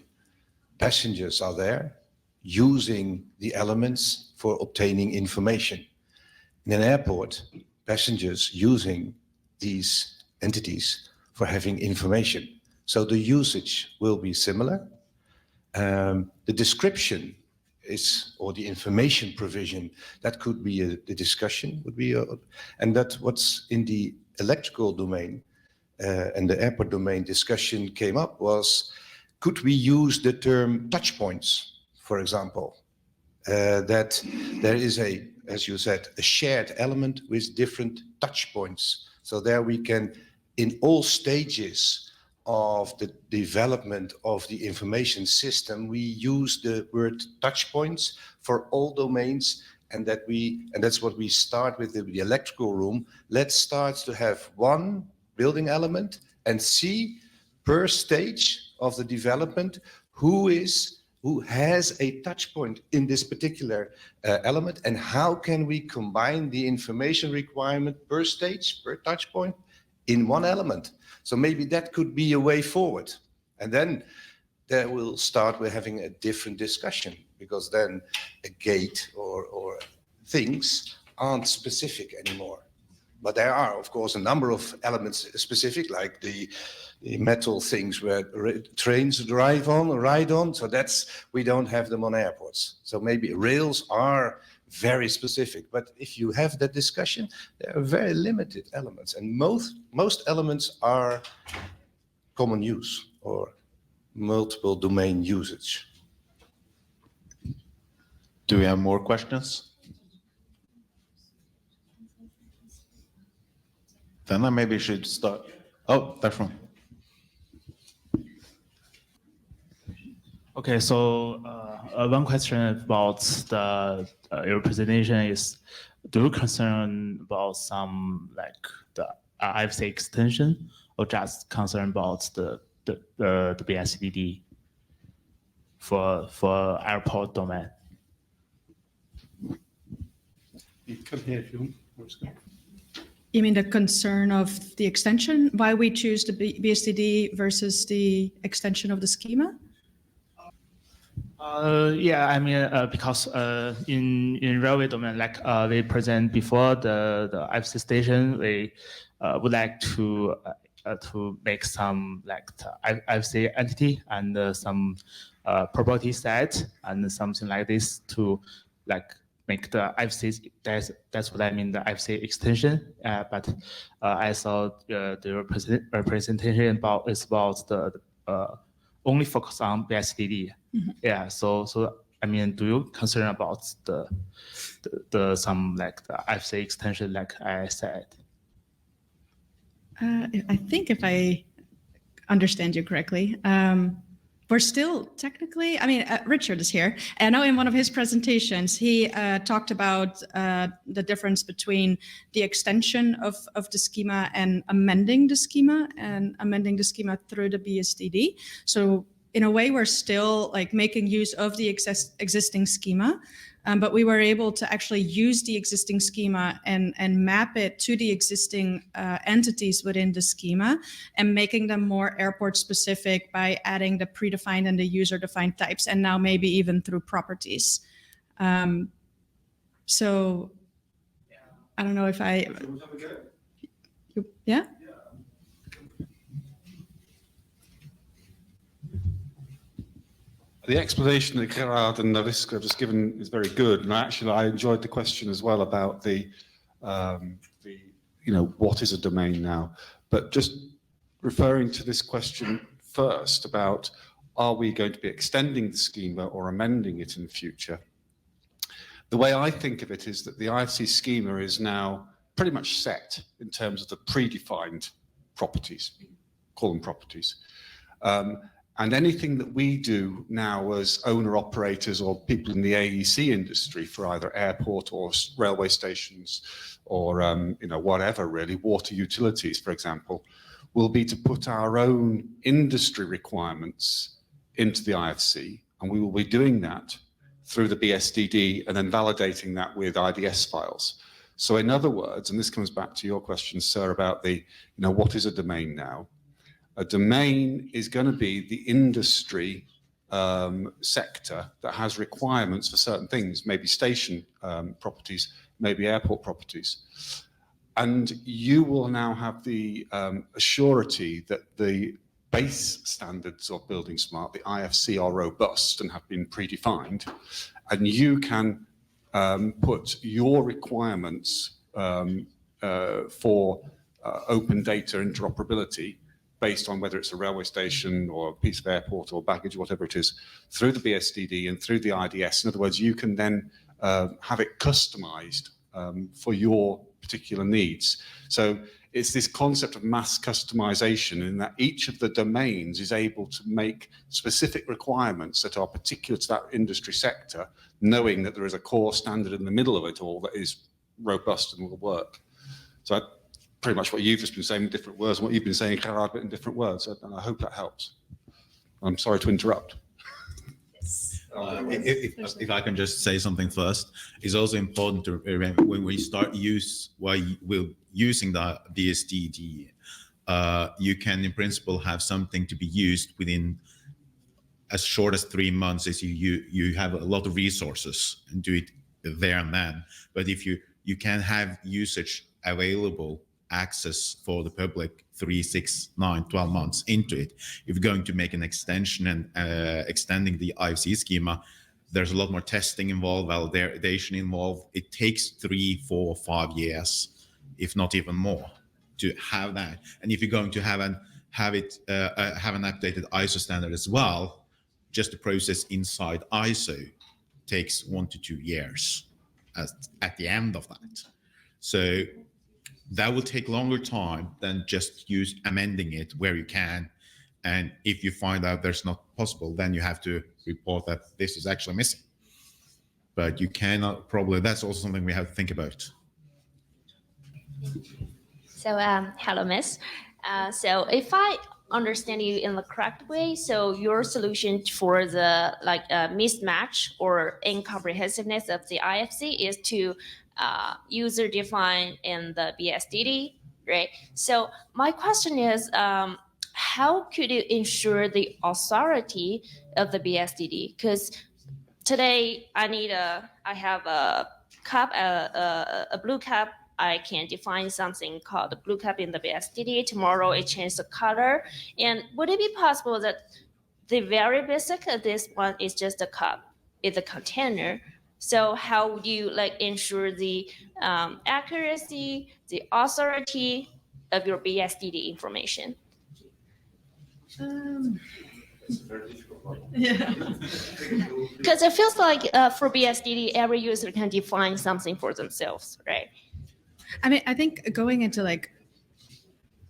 passengers are there using the elements for obtaining information. In an airport, passengers using these entities for having information. So the usage will be similar. The description is, or the information provision, that could be the discussion would be, and that what's in the electrical domain and the airport domain discussion came up was, could we use the term touch points, for example, that there is a, as you said, a shared element with different touch points. So there we can, in all stages of the development of the information system, we use the word touch points for all domains, and that's what we start with the electrical room. Let's start to have one building element and see per stage of the development who has a touch point in this particular element, and how can we combine the information requirement per stage, per touch point in one element. So maybe that could be a way forward. And then there we'll start with having a different discussion, because then a gate or things aren't specific anymore. But there are, of course, a number of elements specific, like the metal things where trains drive on or ride on. So we don't have them on airports. So maybe rails are very specific. But if you have that discussion, there are very limited elements. And most elements are common use or multiple domain usage. Do we have more questions? Then I maybe should start. Oh, Dashuang. Okay, so one question about your presentation is, do you concern about some like the IFC extension, or just concern about the BSDD for airport domain? You come here if you want. You mean the concern of the extension? Why we choose the BSDD versus the extension of the schema? Yeah, I mean, because in railway domain, like we present before the IFC station, we would like to make some like the IFC entity and some property set and something like this to like make the IFC. That's what I mean, the IFC extension. But I saw the representation is about the only focus on BSDD. Mm-hmm. Yeah. So I mean, do you concern about the some like the IFC extension, like I said? I think if I understand you correctly, we're still technically, I mean, Richard is here. I know in one of his presentations, he talked about the difference between the extension of the schema and amending the schema through the BSDD. So in a way, we're still like making use of the existing schema, but we were able to actually use the existing schema and map it to the existing entities within the schema and making them more airport specific by adding the predefined and the user defined types, and now maybe even through properties. So I don't know if yeah? The explanation that Gerard and Arisca have just given is very good, and I enjoyed the question as well about the what is a domain now. But just referring to this question first about, are we going to be extending the schema or amending it in the future? The way I think of it is that the IFC schema is now pretty much set in terms of the predefined properties, call them properties. And anything that we do now as owner-operators or people in the AEC industry for either airport or railway stations or whatever really, water utilities, for example, will be to put our own industry requirements into the IFC, and we will be doing that through the BSDD and then validating that with IDS files. So in other words, and this comes back to your question, sir, about the, what is a domain now? A domain is going to be the industry sector that has requirements for certain things, maybe station properties, maybe airport properties. And you will now have the assurity that the base standards of buildingSMART, the IFC, are robust and have been predefined, and you can put your requirements for open data interoperability based on whether it's a railway station or a piece of airport or baggage, whatever it is, through the BSDD and through the IDS. In other words, you can then have it customized for your particular needs. So it's this concept of mass customization in that each of the domains is able to make specific requirements that are particular to that industry sector, knowing that there is a core standard in the middle of it all that is robust and will work. So pretty much what you've just been saying in different words, and what you've been saying, Gerard, but in different words, and I hope that helps. I'm sorry to interrupt. If I can just say something first, it's also important to remember when we start using the BSDD, you can in principle have something to be used within as short as 3 months as you have a lot of resources and do it there and then. But if you can have usage available, access for the public 3, 6, 9, 12 months into it. If you're going to make an extension and extending the IFC schema, there's a lot more testing involved, validation involved. It takes 3, 4, 5 years, if not even more, to have that. And if you're going to have an updated ISO standard as well, just the process inside ISO takes 1 to 2 years at the end of that. So that will take longer time than just amending it where you can. And if you find out there's not possible, then you have to report that this is actually missing. But you cannot that's also something we have to think about. So, hello, Miss. So if I understand you in the correct way, so your solution for the mismatch or incomprehensiveness of the IFC is to user define in the BSDD, right? So my question is, how could you ensure the authority of the BSDD? Because today I have a cup, a blue cup. I can define something called the blue cup in the BSDD. Tomorrow it changes the color. And would it be possible that the very basic of this one is just a cup, it's a container? So how would you ensure the accuracy, the authority of your BSDD information? Yeah. Because it feels like for BSDD, every user can define something for themselves, right? I mean, I think going into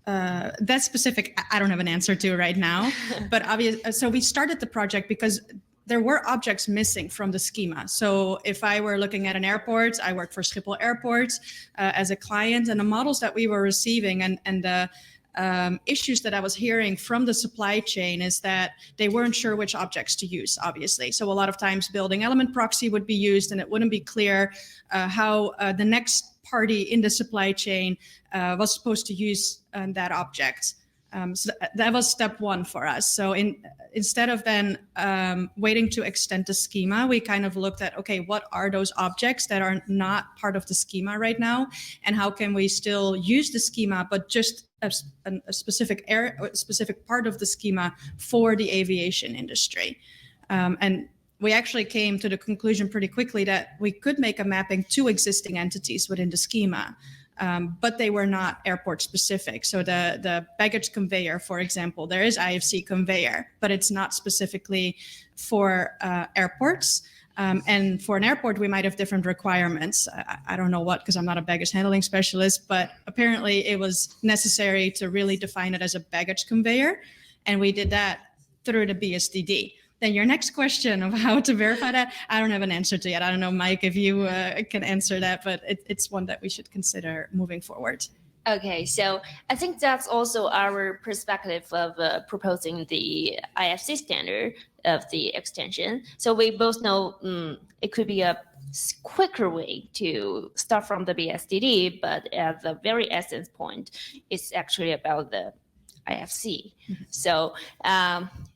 that specific, I don't have an answer to right now, but so we started the project because there were objects missing from the schema. So if I were looking at an airport, I worked for Schiphol Airport as a client, and the models that we were receiving and the issues that I was hearing from the supply chain is that they weren't sure which objects to use, obviously. So a lot of times building element proxy would be used and it wouldn't be clear how the next party in the supply chain was supposed to use that object. So that was step one for us. So instead of then waiting to extend the schema, we kind of looked at, okay, what are those objects that are not part of the schema right now? And how can we still use the schema, but just a specific area, a specific part of the schema for the aviation industry? And we actually came to the conclusion pretty quickly that we could make a mapping to existing entities within the schema. But they were not airport specific. So the baggage conveyor, for example, there is IFC conveyor, but it's not specifically for airports. And for an airport, we might have different requirements. I don't know what, because I'm not a baggage handling specialist, but apparently it was necessary to really define it as a baggage conveyor. And we did that through the BSDD. Then your next question of how to verify that, I don't have an answer to yet. I don't know, Mike, if you can answer that, but it's one that we should consider moving forward. Okay, so I think that's also our perspective of proposing the IFC standard of the extension. So we both know it could be a quicker way to start from the BSDD, but at the very essence point, it's actually about the IFC. So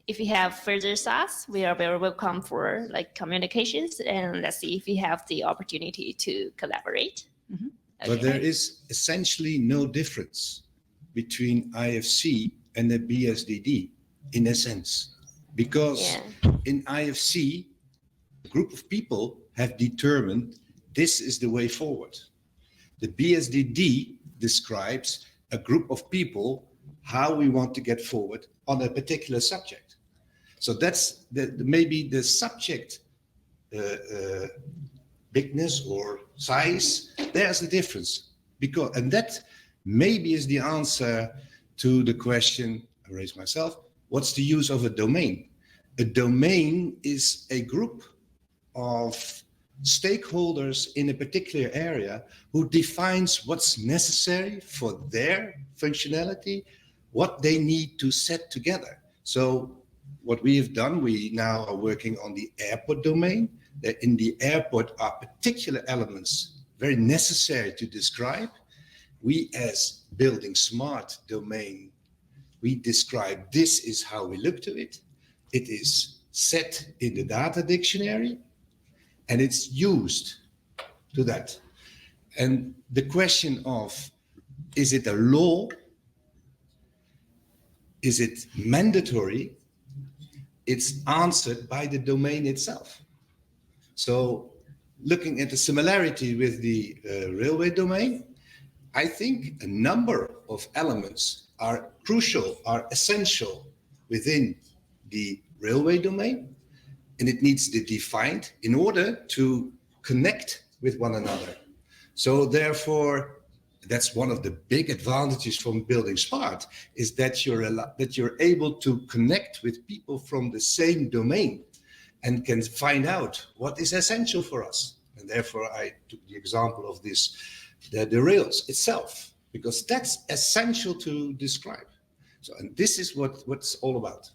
if you have further thoughts, we are very welcome for communications, and let's see if we have the opportunity to collaborate. Okay. But there is essentially no difference between IFC and the BSDD in a sense, because in IFC, a group of people have determined this is the way forward. The BSDD describes a group of people how we want to get forward on a particular subject. So that's maybe the subject bigness or size. There's the difference, and that maybe is the answer to the question I raised myself. What's the use of a domain? A domain is a group of stakeholders in a particular area who defines what's necessary for their functionality, what they need to set together. So what we have done, we now are working on the airport domain. That in the airport are particular elements very necessary to describe. We as buildingSMART domain, we describe this is how we look to it. It is set in the data dictionary and it's used to that. And the question of, is it a law? Is it mandatory? It's answered by the domain itself. So looking at the similarity with the railway domain, I think a number of elements are crucial, are essential within the railway domain, and it needs to be defined in order to connect with one another. So therefore, that's one of the big advantages from buildingSMART, is that you're able to connect with people from the same domain and can find out what is essential for us. And therefore, I took the example of this, the rails itself, because that's essential to describe. So, and this is what's all about.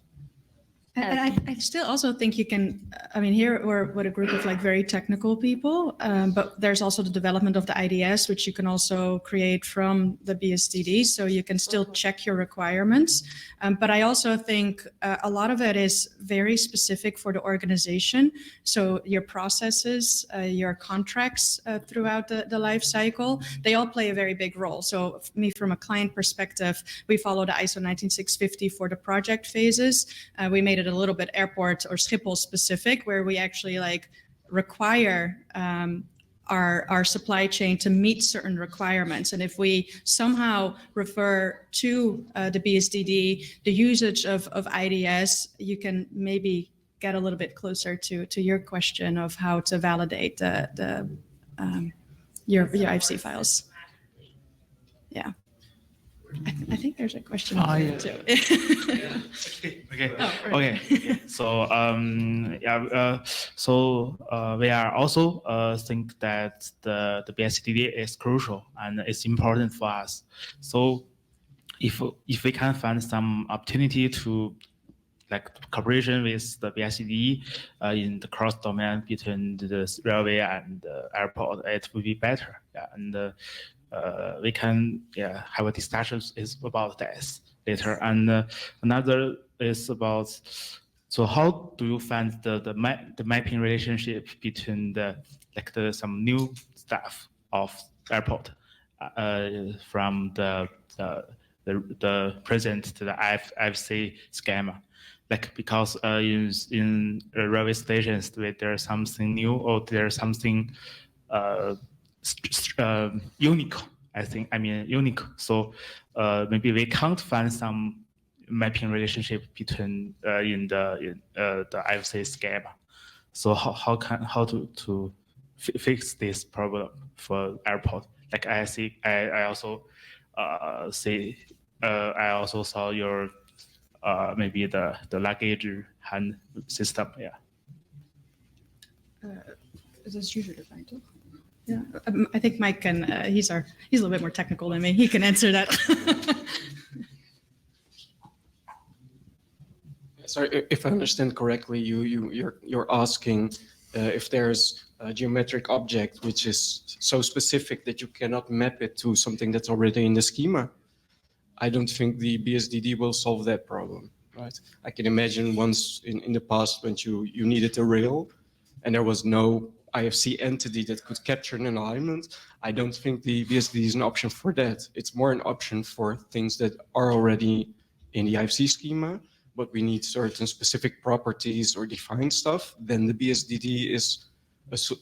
And I still also think you can, I mean, here we're with a group of very technical people, but there's also the development of the IDS, which you can also create from the BSDD, so you can still check your requirements. But I also think a lot of it is very specific for the organization. So your processes, your contracts throughout the life cycle, they all play a very big role. So me, from a client perspective, we follow the ISO 19650 for the project phases. We made it a little bit airport or Schiphol specific, where we actually require our supply chain to meet certain requirements. And if we somehow refer to the BSDD, the usage of IDS, you can maybe get a little bit closer to your question of how to validate your IFC files. Yeah. I think there's a question there too. Okay. So we are also think that the BSDD is crucial and it's important for us. So if we can find some opportunity to like cooperation with the BSD in the cross domain between the railway and the airport, it will be better. Yeah, and we can have a discussion about this later. And another is about, so how do you find the mapping relationship between some new stuff of airport from the present to the IFC schema? Like, because in railway stations, there's something new or there's something unique. Unique. So maybe we can't find some mapping relationship between in the IFC schema. So how to fix this problem for airport? Like I also saw your maybe the luggage hand system. Yeah. Is this user defined too? Yeah, I think Mike can. He's a little bit more technical than me. He can answer that. Sorry, if I understand correctly, you're asking if there's a geometric object which is so specific that you cannot map it to something that's already in the schema. I don't think the BSDD will solve that problem, right? I can imagine once in the past when you needed a rail and there was no IFC entity that could capture an alignment. I don't think the BSDD is an option for that. It's more an option for things that are already in the IFC schema, but we need certain specific properties or defined stuff. Then the BSDD is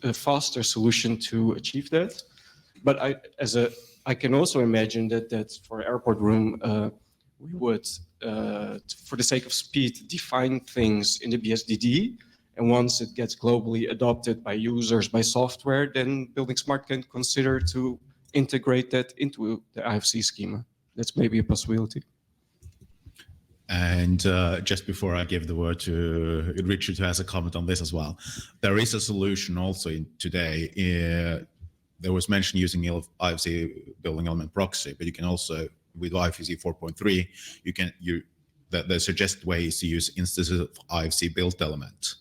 a faster solution to achieve that. But I can also imagine that for airport room, we would, for the sake of speed, define things in the BSDD. And once it gets globally adopted by users, by software, then buildingSMART can consider to integrate that into the IFC schema. That's maybe a possibility. And just before I give the word to Richard, who has a comment on this as well, there is a solution also today. There was mention using IFC building element proxy, but you can also, with IFC 4.3, the suggested way is to use instances of IFC built element,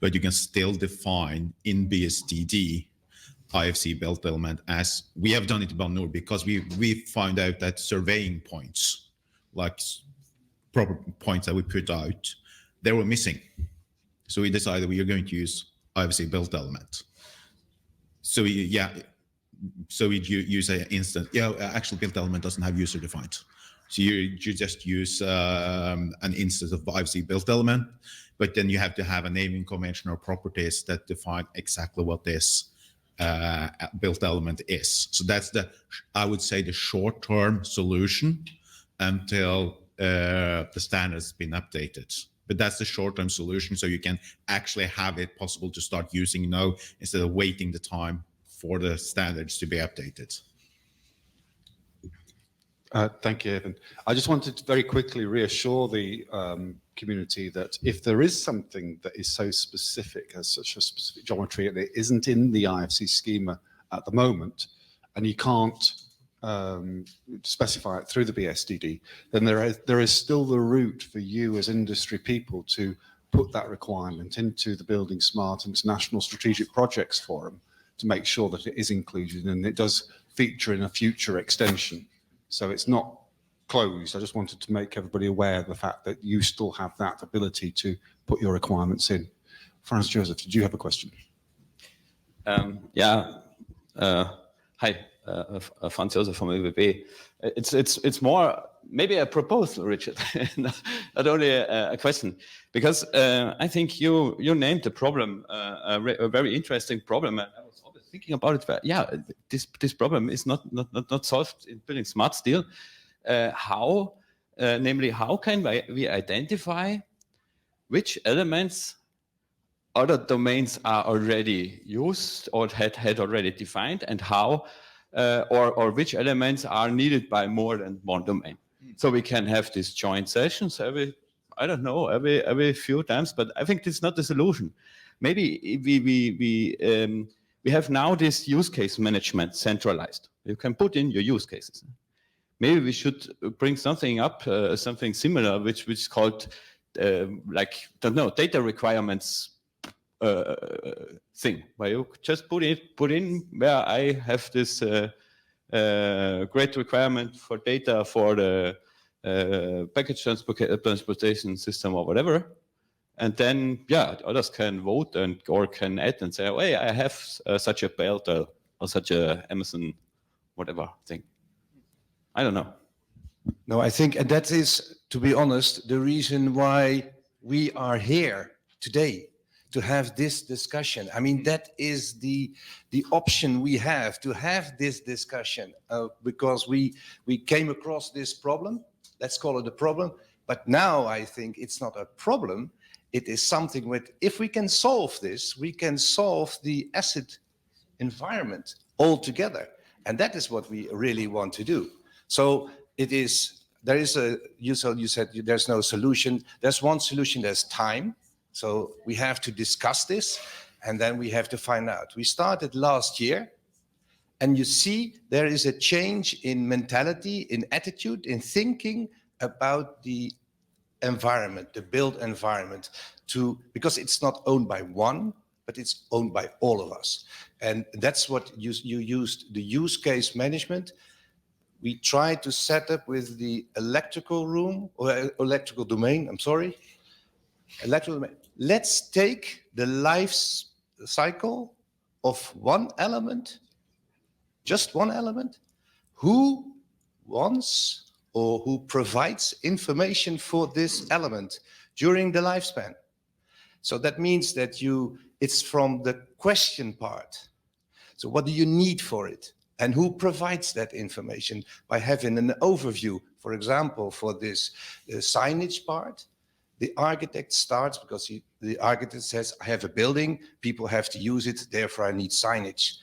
but you can still define in BSDD IFC built element as we have done it in Banur, because we found out that surveying points, like proper points that we put out, they were missing. So we decided we are going to use IFC built element. So we use an instant. Actually, built element doesn't have user defined. So you just use an instance of IFC built element, but then you have to have a naming convention or properties that define exactly what this built element is. So that's I would say the short-term solution until the standard has been updated. But that's the short-term solution, so you can actually have it possible to start using now instead of waiting the time for the standards to be updated. Thank you, Eivind. I just wanted to very quickly reassure the community that if there is something that is so specific, as such a specific geometry, and it isn't in the IFC schema at the moment, and you can't specify it through the BSDD, then there is still the route for you as industry people to put that requirement into the buildingSMART International Strategic Projects Forum to make sure that it is included and it does feature in a future extension. So it's not closed. I just wanted to make everybody aware of the fact that you still have that ability to put your requirements in. Franz Joseph, did you have a question? Hi, Franz Joseph from ÖBB. It's more maybe a proposal, Richard, not only a question, because I think you named the problem, a very interesting problem. And I was always thinking about it. But yeah, this problem is not solved in buildingSMART still. How can we identify which elements other domains are already used or had already defined, and how or which elements are needed by more than one domain? So we can have these joint sessions every few times, but I think this is not the solution. Maybe we have now this use case management centralized. You can put in your use cases, maybe we should bring something up, something similar, which is called like, don't know, data requirements thing, where you just put in where I have this great requirement for data for the package transportation system or whatever. And then, yeah, others can vote or can add and say, oh, hey, I have such a belt or such a Amazon whatever thing. I don't know. No, I think, and that is, to be honest, the reason why we are here today, to have this discussion. I mean, that is the option we have, to have this discussion, because we came across this problem. Let's call it a problem. But now I think it's not a problem. It is something with, if we can solve this, we can solve the asset environment altogether. And that is what we really want to do. So you said there's no solution. There's one solution, there's time. So we have to discuss this, and then we have to find out. We started last year, and you see there is a change in mentality, in attitude, in thinking about the environment, the built environment, because it's not owned by one, but it's owned by all of us. And that's what you used, the use case management. We tried to set up with the electrical room, or electrical domain, I'm sorry. Electrical domain. Let's take the life cycle of one element, just one element, who wants or who provides information for this element during the lifespan. So that means that it's from the question part. So what do you need for it? And who provides that information by having an overview? For example, for this signage part, the architect starts because the architect says, I have a building, people have to use it, therefore I need signage.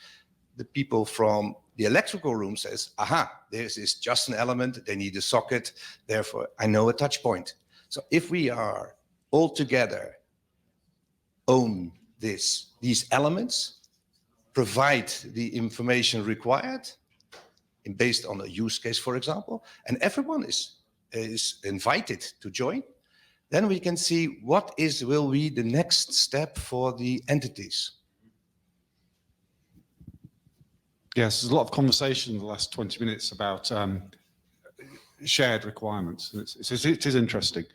The people from the electrical room says, aha, this is just an element, they need a socket, therefore I know a touch point. So if we are all together own these elements, provide the information required, based on a use case, for example, and everyone is invited to join, then we can see what will be the next step for the entities. Yes, there's a lot of conversation in the last 20 minutes about shared requirements. It is interesting.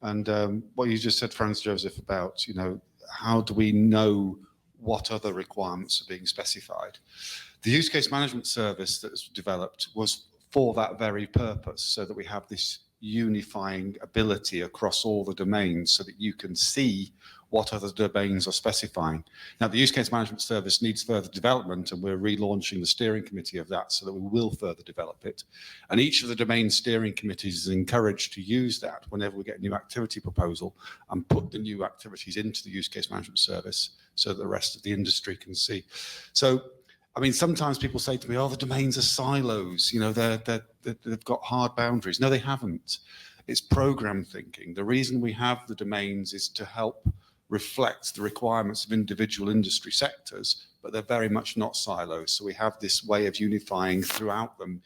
And what you just said, Franz Joseph, about, how do we know what other requirements are being specified? The use case management service that was developed was for that very purpose, so that we have this unifying ability across all the domains so that you can see what other domains are specifying. Now, the use case management service needs further development, and we're relaunching the steering committee of that so that we will further develop it. And each of the domain steering committees is encouraged to use that whenever we get a new activity proposal and put the new activities into the use case management service so that the rest of the industry can see. So, I mean, sometimes people say to me, oh, the domains are silos, they've got hard boundaries. No, they haven't. It's program thinking. The reason we have the domains is to help reflect the requirements of individual industry sectors, but they're very much not silos. So we have this way of unifying throughout them,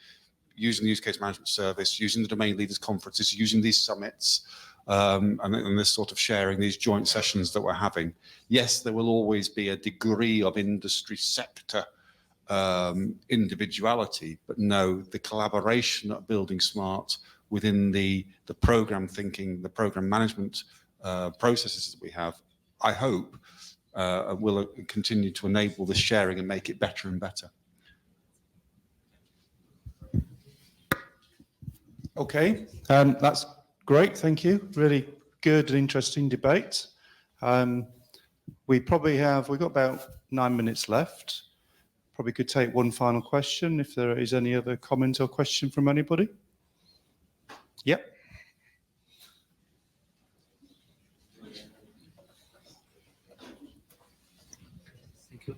using the use case management service, using the domain leaders conferences, using these summits, and this sort of sharing, these joint sessions that we're having. Yes, there will always be a degree of industry sector individuality, but no, the collaboration of buildingSMART within the program thinking, the program management processes that we have, I hope will continue to enable the sharing and make it better and better. Okay, that's great, thank you. Really good and interesting debate. We've got about 9 minutes left. Probably could take one final question if there is any other comment or question from anybody. Yep. Thank you.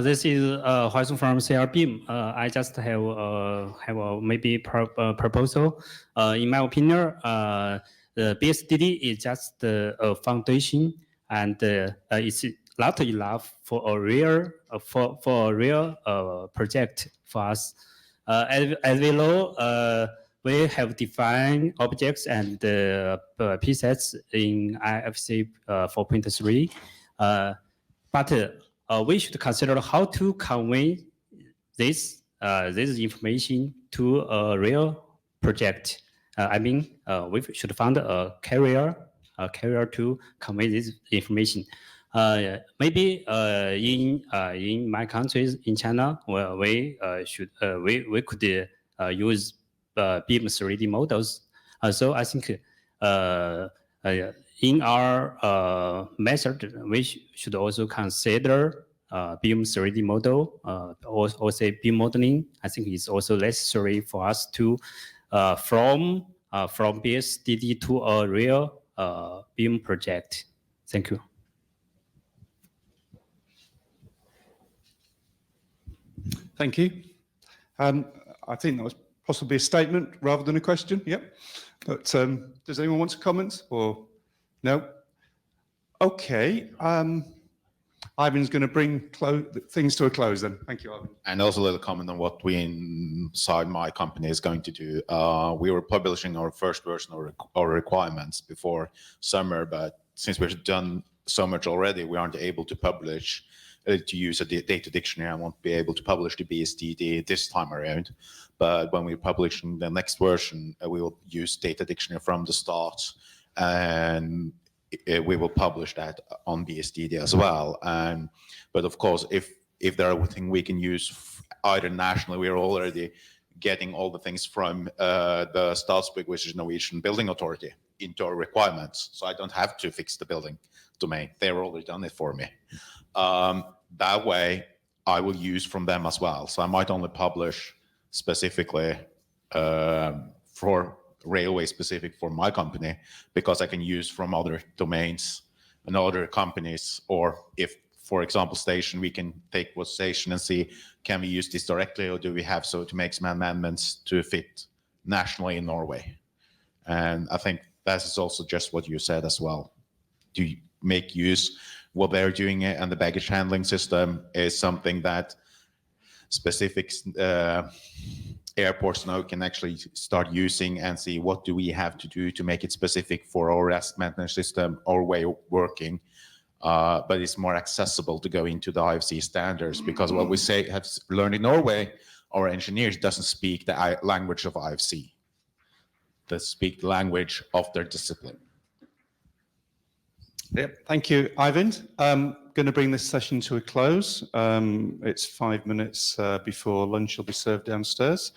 This is Huaisong from CRBeam. I just have a maybe proposal. In my opinion, the BSDD is just a foundation, and it's not enough for a real project for us. As we know, we have defined objects and presets in IFC 4.3, but we should consider how to convey this information to a real project. I mean, we should find a carrier to convey this information. Maybe in my country, in China, where we could use BIM 3D models. So I think in our method, we should also consider BIM 3D model, or say BIM modeling. I think it's also necessary for us to from BSDD to a real BIM project. Thank you. Thank you. I think that was possibly a statement rather than a question. Yep. But does anyone want to comment or no? Okay. Ivan's going to bring things to a close then. Thank you, Ivan. And also a little comment on what we inside my company is going to do. We were publishing our first version of our requirements before summer, but since we've done so much already, we aren't able to publish, to use a data dictionary. I won't be able to publish the BSDD this time around. But when we're publishing the next version, we will use data dictionary from the start, and we will publish that on BSDD as well. But of course, if there are things we can use either nationally, we are already getting all the things from the Statsbygg, which is Norwegian Building Authority, into our requirements. So I don't have to fix the building domain. They've already done it for me. That way, I will use from them as well. So I might only publish specifically for railway specific for my company, because I can use from other domains and other companies. Or if, for example, station, we can take what station and see, can we use this directly, or do we have to make some amendments to fit nationally in Norway? And I think that is also just what you said as well. To make use what they're doing, and the baggage handling system is something that specific airports now can actually start using and see what do we have to do to make it specific for our asset management system, our way of working. But it's more accessible to go into the IFC standards, because what we have learned in Norway, our engineers doesn't speak the language of IFC. They speak the language of their discipline. Yep. Thank you, Eivind. Going to bring this session to a close. It's 5 minutes before lunch will be served downstairs.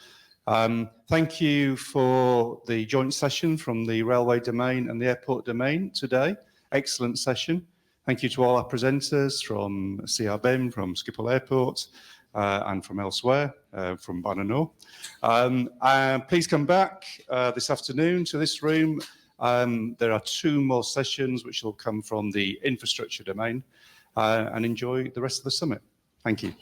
Thank you for the joint session from the railway domain and the airport domain today. Excellent session. Thank you to all our presenters from CRBIM, from Schiphol Airport, and from elsewhere, from Banano. Please come back this afternoon to this room. There are 2 more sessions which will come from the infrastructure domain, and enjoy the rest of the summit. Thank you.